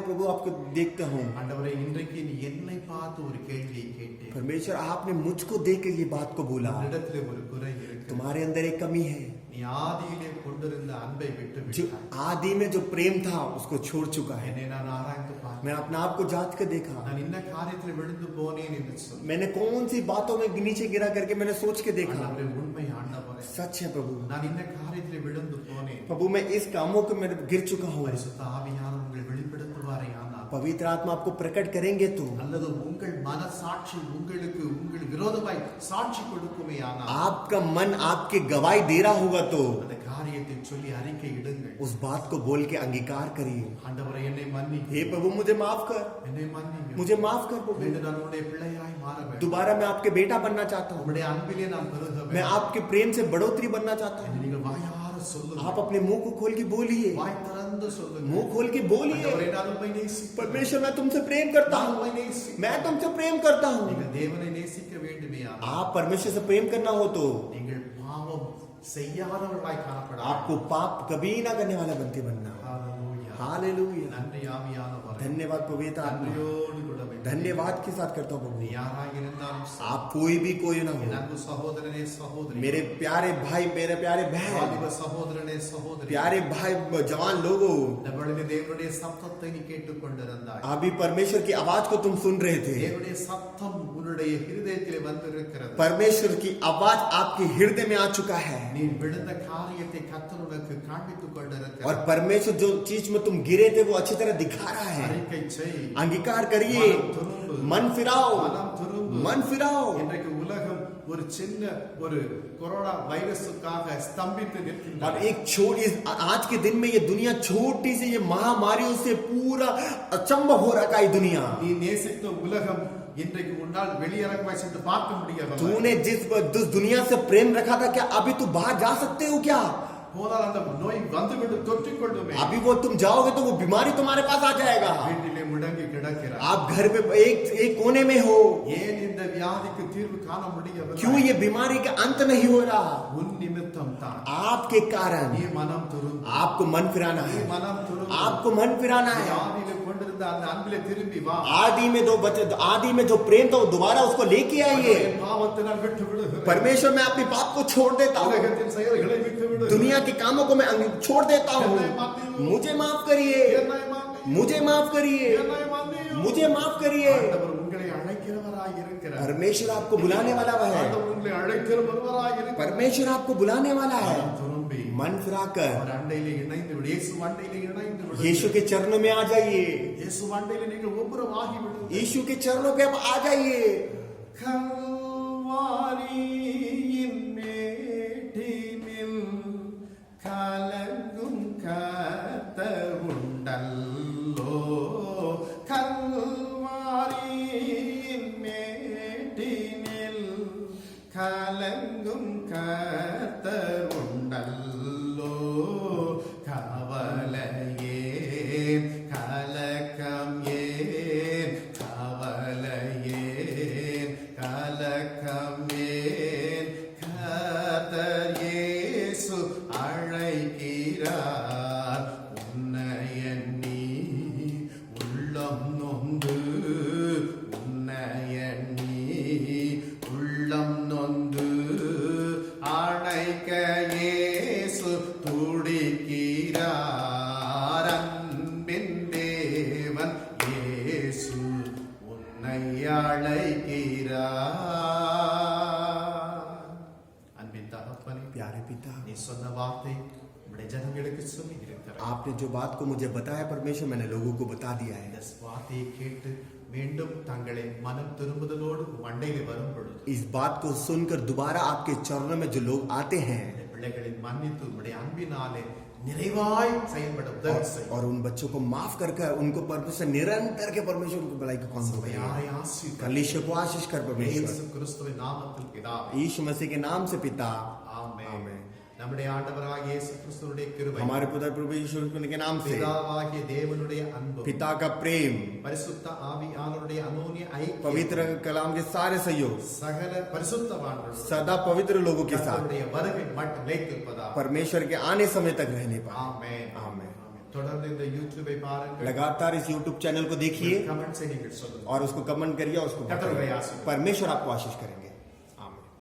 प्रभु आपको देखता हूँ।
ஆண்டவரே, இன்றைக்கு நீ என்னை பார்த்து ஒரு கேள்வியை கேட்டேன்.
परमेश्वर आपने मुझको देख के ये बात को बोला।
இடத்திலே ஒரு குறை இருக்கு.
तुम्हारे अंदर एक कमी है।
நீ ஆதியிலே கொண்டிருந்த அன்பை விட்டு
जो
விட்டாய்.
आदि में जो प्रेम था उसको छोड़ चुका है।
என்னை நான் ஆராய்ந்து பார்த்தேன்.
मैं अपने आप को जांच कर देखा,
நான் என்ன காரியத்தில் விழுந்து போனேன் என்று சொல்லி.
मैंने कौन सी बातों में नीचे गिरा करके मैंने सोच के देखा।
ஆண்டவரே, உண்மை ஆண்டவரே,
सच है प्रभु,
நான் என்ன காரியத்தில் விழுந்து போனேன்.
प्रभु मैं इस कामों को मैं गिर चुका हूँ।
பரிசுத்த ஆவியானவர் உங்களை வெளிப்படுத்துவாரே ஆனால்
पवित्र आत्मा आपको प्रकट करेंगे तो
அல்லது உங்கள் மனசாட்சி உங்களுக்கு உங்கள் விரோதமாய் சாட்சி கொடுக்குமே ஆனால்
आपका मन आपके गवाही दे रहा होगा तो
அந்த காரியத்தை சொல்லி அறிக்கை இடுங்கள்.
उस बात को बोल के अंगीकार करिए।
ஆண்டவரே என்னை மன்னி,
हे प्रभु मुझे माफ कर,
என்னை மன்னி,
मुझे माफ कर प्रभु।
மீண்டும் நான் உம்முடைய பிள்ளையாய் மாற வேண்டும்.
दोबारा मैं आपके बेटा बनना चाहता हूँ,
உம்முடைய அன்பிலே நான் பெருக
मैं
வேண்டும்.
आपके प्रेम से बढ़ोतरी बनना चाहता हूँ।
நீங்கள் வாயார சொல்லுங்கள்.
आप अपने मुंह को खोल के बोलिए,
வாய் திறந்து சொல்லுங்கள்.
मुंह खोल के बोलिए,
ஆண்டவரே நான் உம்மை நேசிக்கிறேன்.
परमेश्वर मैं तुमसे प्रेम करता
நான்
हूँ,
உம்மை நேசிக்கிறேன்.
मैं तुमसे प्रेम करता हूँ।
நீங்கள் தேவனை நேசிக்க வேண்டுமே ஆனால்
आप परमेश्वर से प्रेम करना हो तो
நீங்கள் பாவம் செய்யாதவர்களாய் காணப்பட
आपको पाप कभी ना करने वाला बनते बनना।
ஹalleluya.
हालेलुया।
நன்றி ஆவியானவரே.
धन्यवाद पवित्र आत्मा,
நன்றியோடு கூட வேண்டும்.
धन्यवाद के साथ करता हूँ
நீ
प्रभु।
யாராக இருந்தாலும் சரி.
आप कोई भी कोई ना
என்
हो,
அன்பு சகோதரனே சகோதரி,
मेरे प्यारे भाई, मेरे प्यारे बहन,
வாலிப சகோதரனே சகோதரி,
प्यारे भाई जवान लोगों,
இந்த வேளையிலே தேவனுடைய சத்தத்தை நீ கேட்டுக்கொண்டிருந்தாய்.
अभी परमेश्वर की आवाज को तुम सुन रहे थे।
தேவனுடைய சத்தம் உன்னுடைய இருதயத்திலே வந்திருக்கிறது.
परमेश्वर की आवाज आपके हृदय में आ चुका है
நீ விழுந்த காரியத்தை கர்த்தர் உனக்கு காண்பித்துக் கொண்டிருக்கிறார்.
और परमेश्वर जो चीज में तुम गिरे थे वो अच्छी तरह दिखा रहा है।
அறிக்கை செய்.
अंगीकार करिए, मन फिराओ,
மனம் திரும்பு.
मन फिराओ।
இன்றைக்கு உலகம் ஒரு சின்ன ஒரு கொரோனா வைரஸுக்காக ஸ்தம்பித்து
और
நிற்கின்றது.
एक छोटी आज के दिन में ये दुनिया छोटी सी ये महामारियों से पूरा अचंभ हो रखा है दुनिया।
நீ நேசித்த உலகம் இன்றைக்கு உன்னால் வெளியரங்கமாய் சென்று பார்க்க முடியவில்லை.
तूने जिस दुनिया से प्रेम रखा था, क्या अभी तू बाहर जा सकते हो क्या?
போனால் அந்த நோய் வந்துவிட்டு தொற்றிக் கொள்ளுமே.
अभी वो तुम जाओगे तो वो बीमारी तुम्हारे पास आ जाएगा।
வீட்டிலே முடங்கி கிடக்கிறார்.
आप घर में एक कोने में हो,
ஏன் இந்த வியாதிக்கு தீர்வு காண முடியவில்லை?
क्यों ये बीमारी का अंत नहीं हो रहा?
உன் நிமித்தம் தான்.
आपके कारण।
நீ மனம் திரும்பு.
आपको मन फिराना
நீ
है,
மனம் திரும்பு.
आपको मन फिराना
நீ
है।
ஆதியிலே கொண்டிருந்த அந்த அன்பிலே திரும்பி வா.
आदि में जो प्रेम था वो दोबारा उसको लेके आइए।
என் பாவத்தினால் விட்டு விடுகிறேன்.
परमेश्वर मैं अपने पाप को छोड़ देता हूँ,
உலகத்தின் செயல்களை விட்டு விடு.
दुनिया के कामों को मैं छोड़ देता हूँ। मुझे माफ करिए,
என்னை மன்னியும்.
मुझे माफ करिए,
என்னை மன்னியும்.
मुझे माफ करिए।
ஆண்டவர் உங்களை அழைக்கிறவராய் இருக்கிறார்.
परमेश्वर आपको बुलाने वाला है,
ஆண்டவர் உங்களை அழைக்கிறவராய் இருக்கிறார்.
परमेश्वर आपको बुलाने वाला है।
மனம் திரும்பி
मन फिराकर
அவர் அண்டையிலே இணைந்து விடு. இயேசு அண்டையிலே இணைந்து விடு.
यीशु के चरणों में आ जाइए,
இயேசு அண்டையிலே நீங்கள் ஒப்புரவாகி விடு.
यीशु के चरणों पे आप आ जाइए।
கல்வாரியின் மேட்டினில் கலங்கும் கர்த்தர் உண்டல்லோ. கல்வாரியின் மேட்டினில் கலங்கும் கர்த்தர் உண்டல்லோ. கவலையே கலக்கம் ஏன், கவலையே கலக்கம் ஏன், கர்த்தர் இயேசு அழைக்கிறார். உன்னை எண்ணி உள்ளம் நொந்து, உன்னை எண்ணி உள்ளம் நொந்து அழைக்க இயேசு துடிக்கிறார். அன்பின் தேவன் இயேசு உன்னை அழைக்கிறார். அன்பின் தகப்பனே,
प्यारे पिता,
நீ சொன்ன வார்த்தை உம்முடைய ஜனங்களுக்கு சொல்லி இருக்கிறார்.
आपने जो बात को मुझे बताया परमेश्वर, मैंने लोगों को बता दिया है।
இந்த வார்த்தையை கேட்டு மீண்டும் தங்களை மனம் திரும்புதலோடு மண்டையிலே வரும் பொழுது
इस बात को सुनकर दोबारा आपके चरणों में जो लोग आते हैं
இந்த பிள்ளைகளை மன்னித்து உம்முடைய அன்பினாலே நிறைவாய் செயல்பட உதவி செய்.
और उन बच्चों को माफ कर उनको परमेश्वर निरंतर के परमेश्वर उनको भलाई को कौन
சபையாரை ஆசீர்வதி.
कलीसिया को आशीष कर परमेश्वर,
இயேசு கிறிஸ்துவின் நாமத்தில் பிதாவே.
यीशु मसीह के नाम से पिता।
ஆமென்.
ஆமென்.
நம்முடைய ஆண்டவராகிய இயேசு கிறிஸ்துவினுடைய கிருபை,
हमारे पुत्र प्रभु यीशु के नाम से
பிதாவாகிய தேவனுடைய அன்பு,
पिता का प्रेम,
பரிசுத்த ஆவியானவருடைய அனோன்ய ஐக்கியம்,
पवित्र कलाम के सारे सहयोग
சகல பரிசுத்தவான்களோடு
सदा पवित्र लोगों के साथ
கர்த்தருடைய வருகை மட்டும் நிலைத்திருப்பதாக.
परमेश्वर के आने समय तक रहने पाए।
ஆமென்.
ஆமென்.
தொடர்ந்து இந்த யூடியூபை பாருங்கள்.
लगातार इस YouTube चैनल को देखिए
கமெண்ட்ஸை நீங்கள் சொல்லுங்கள்.
और उसको कमेंट करिए और उसको
कतरु
बताइए।
गया आशीष।
परमेश्वर आपको आशीष करेंगे।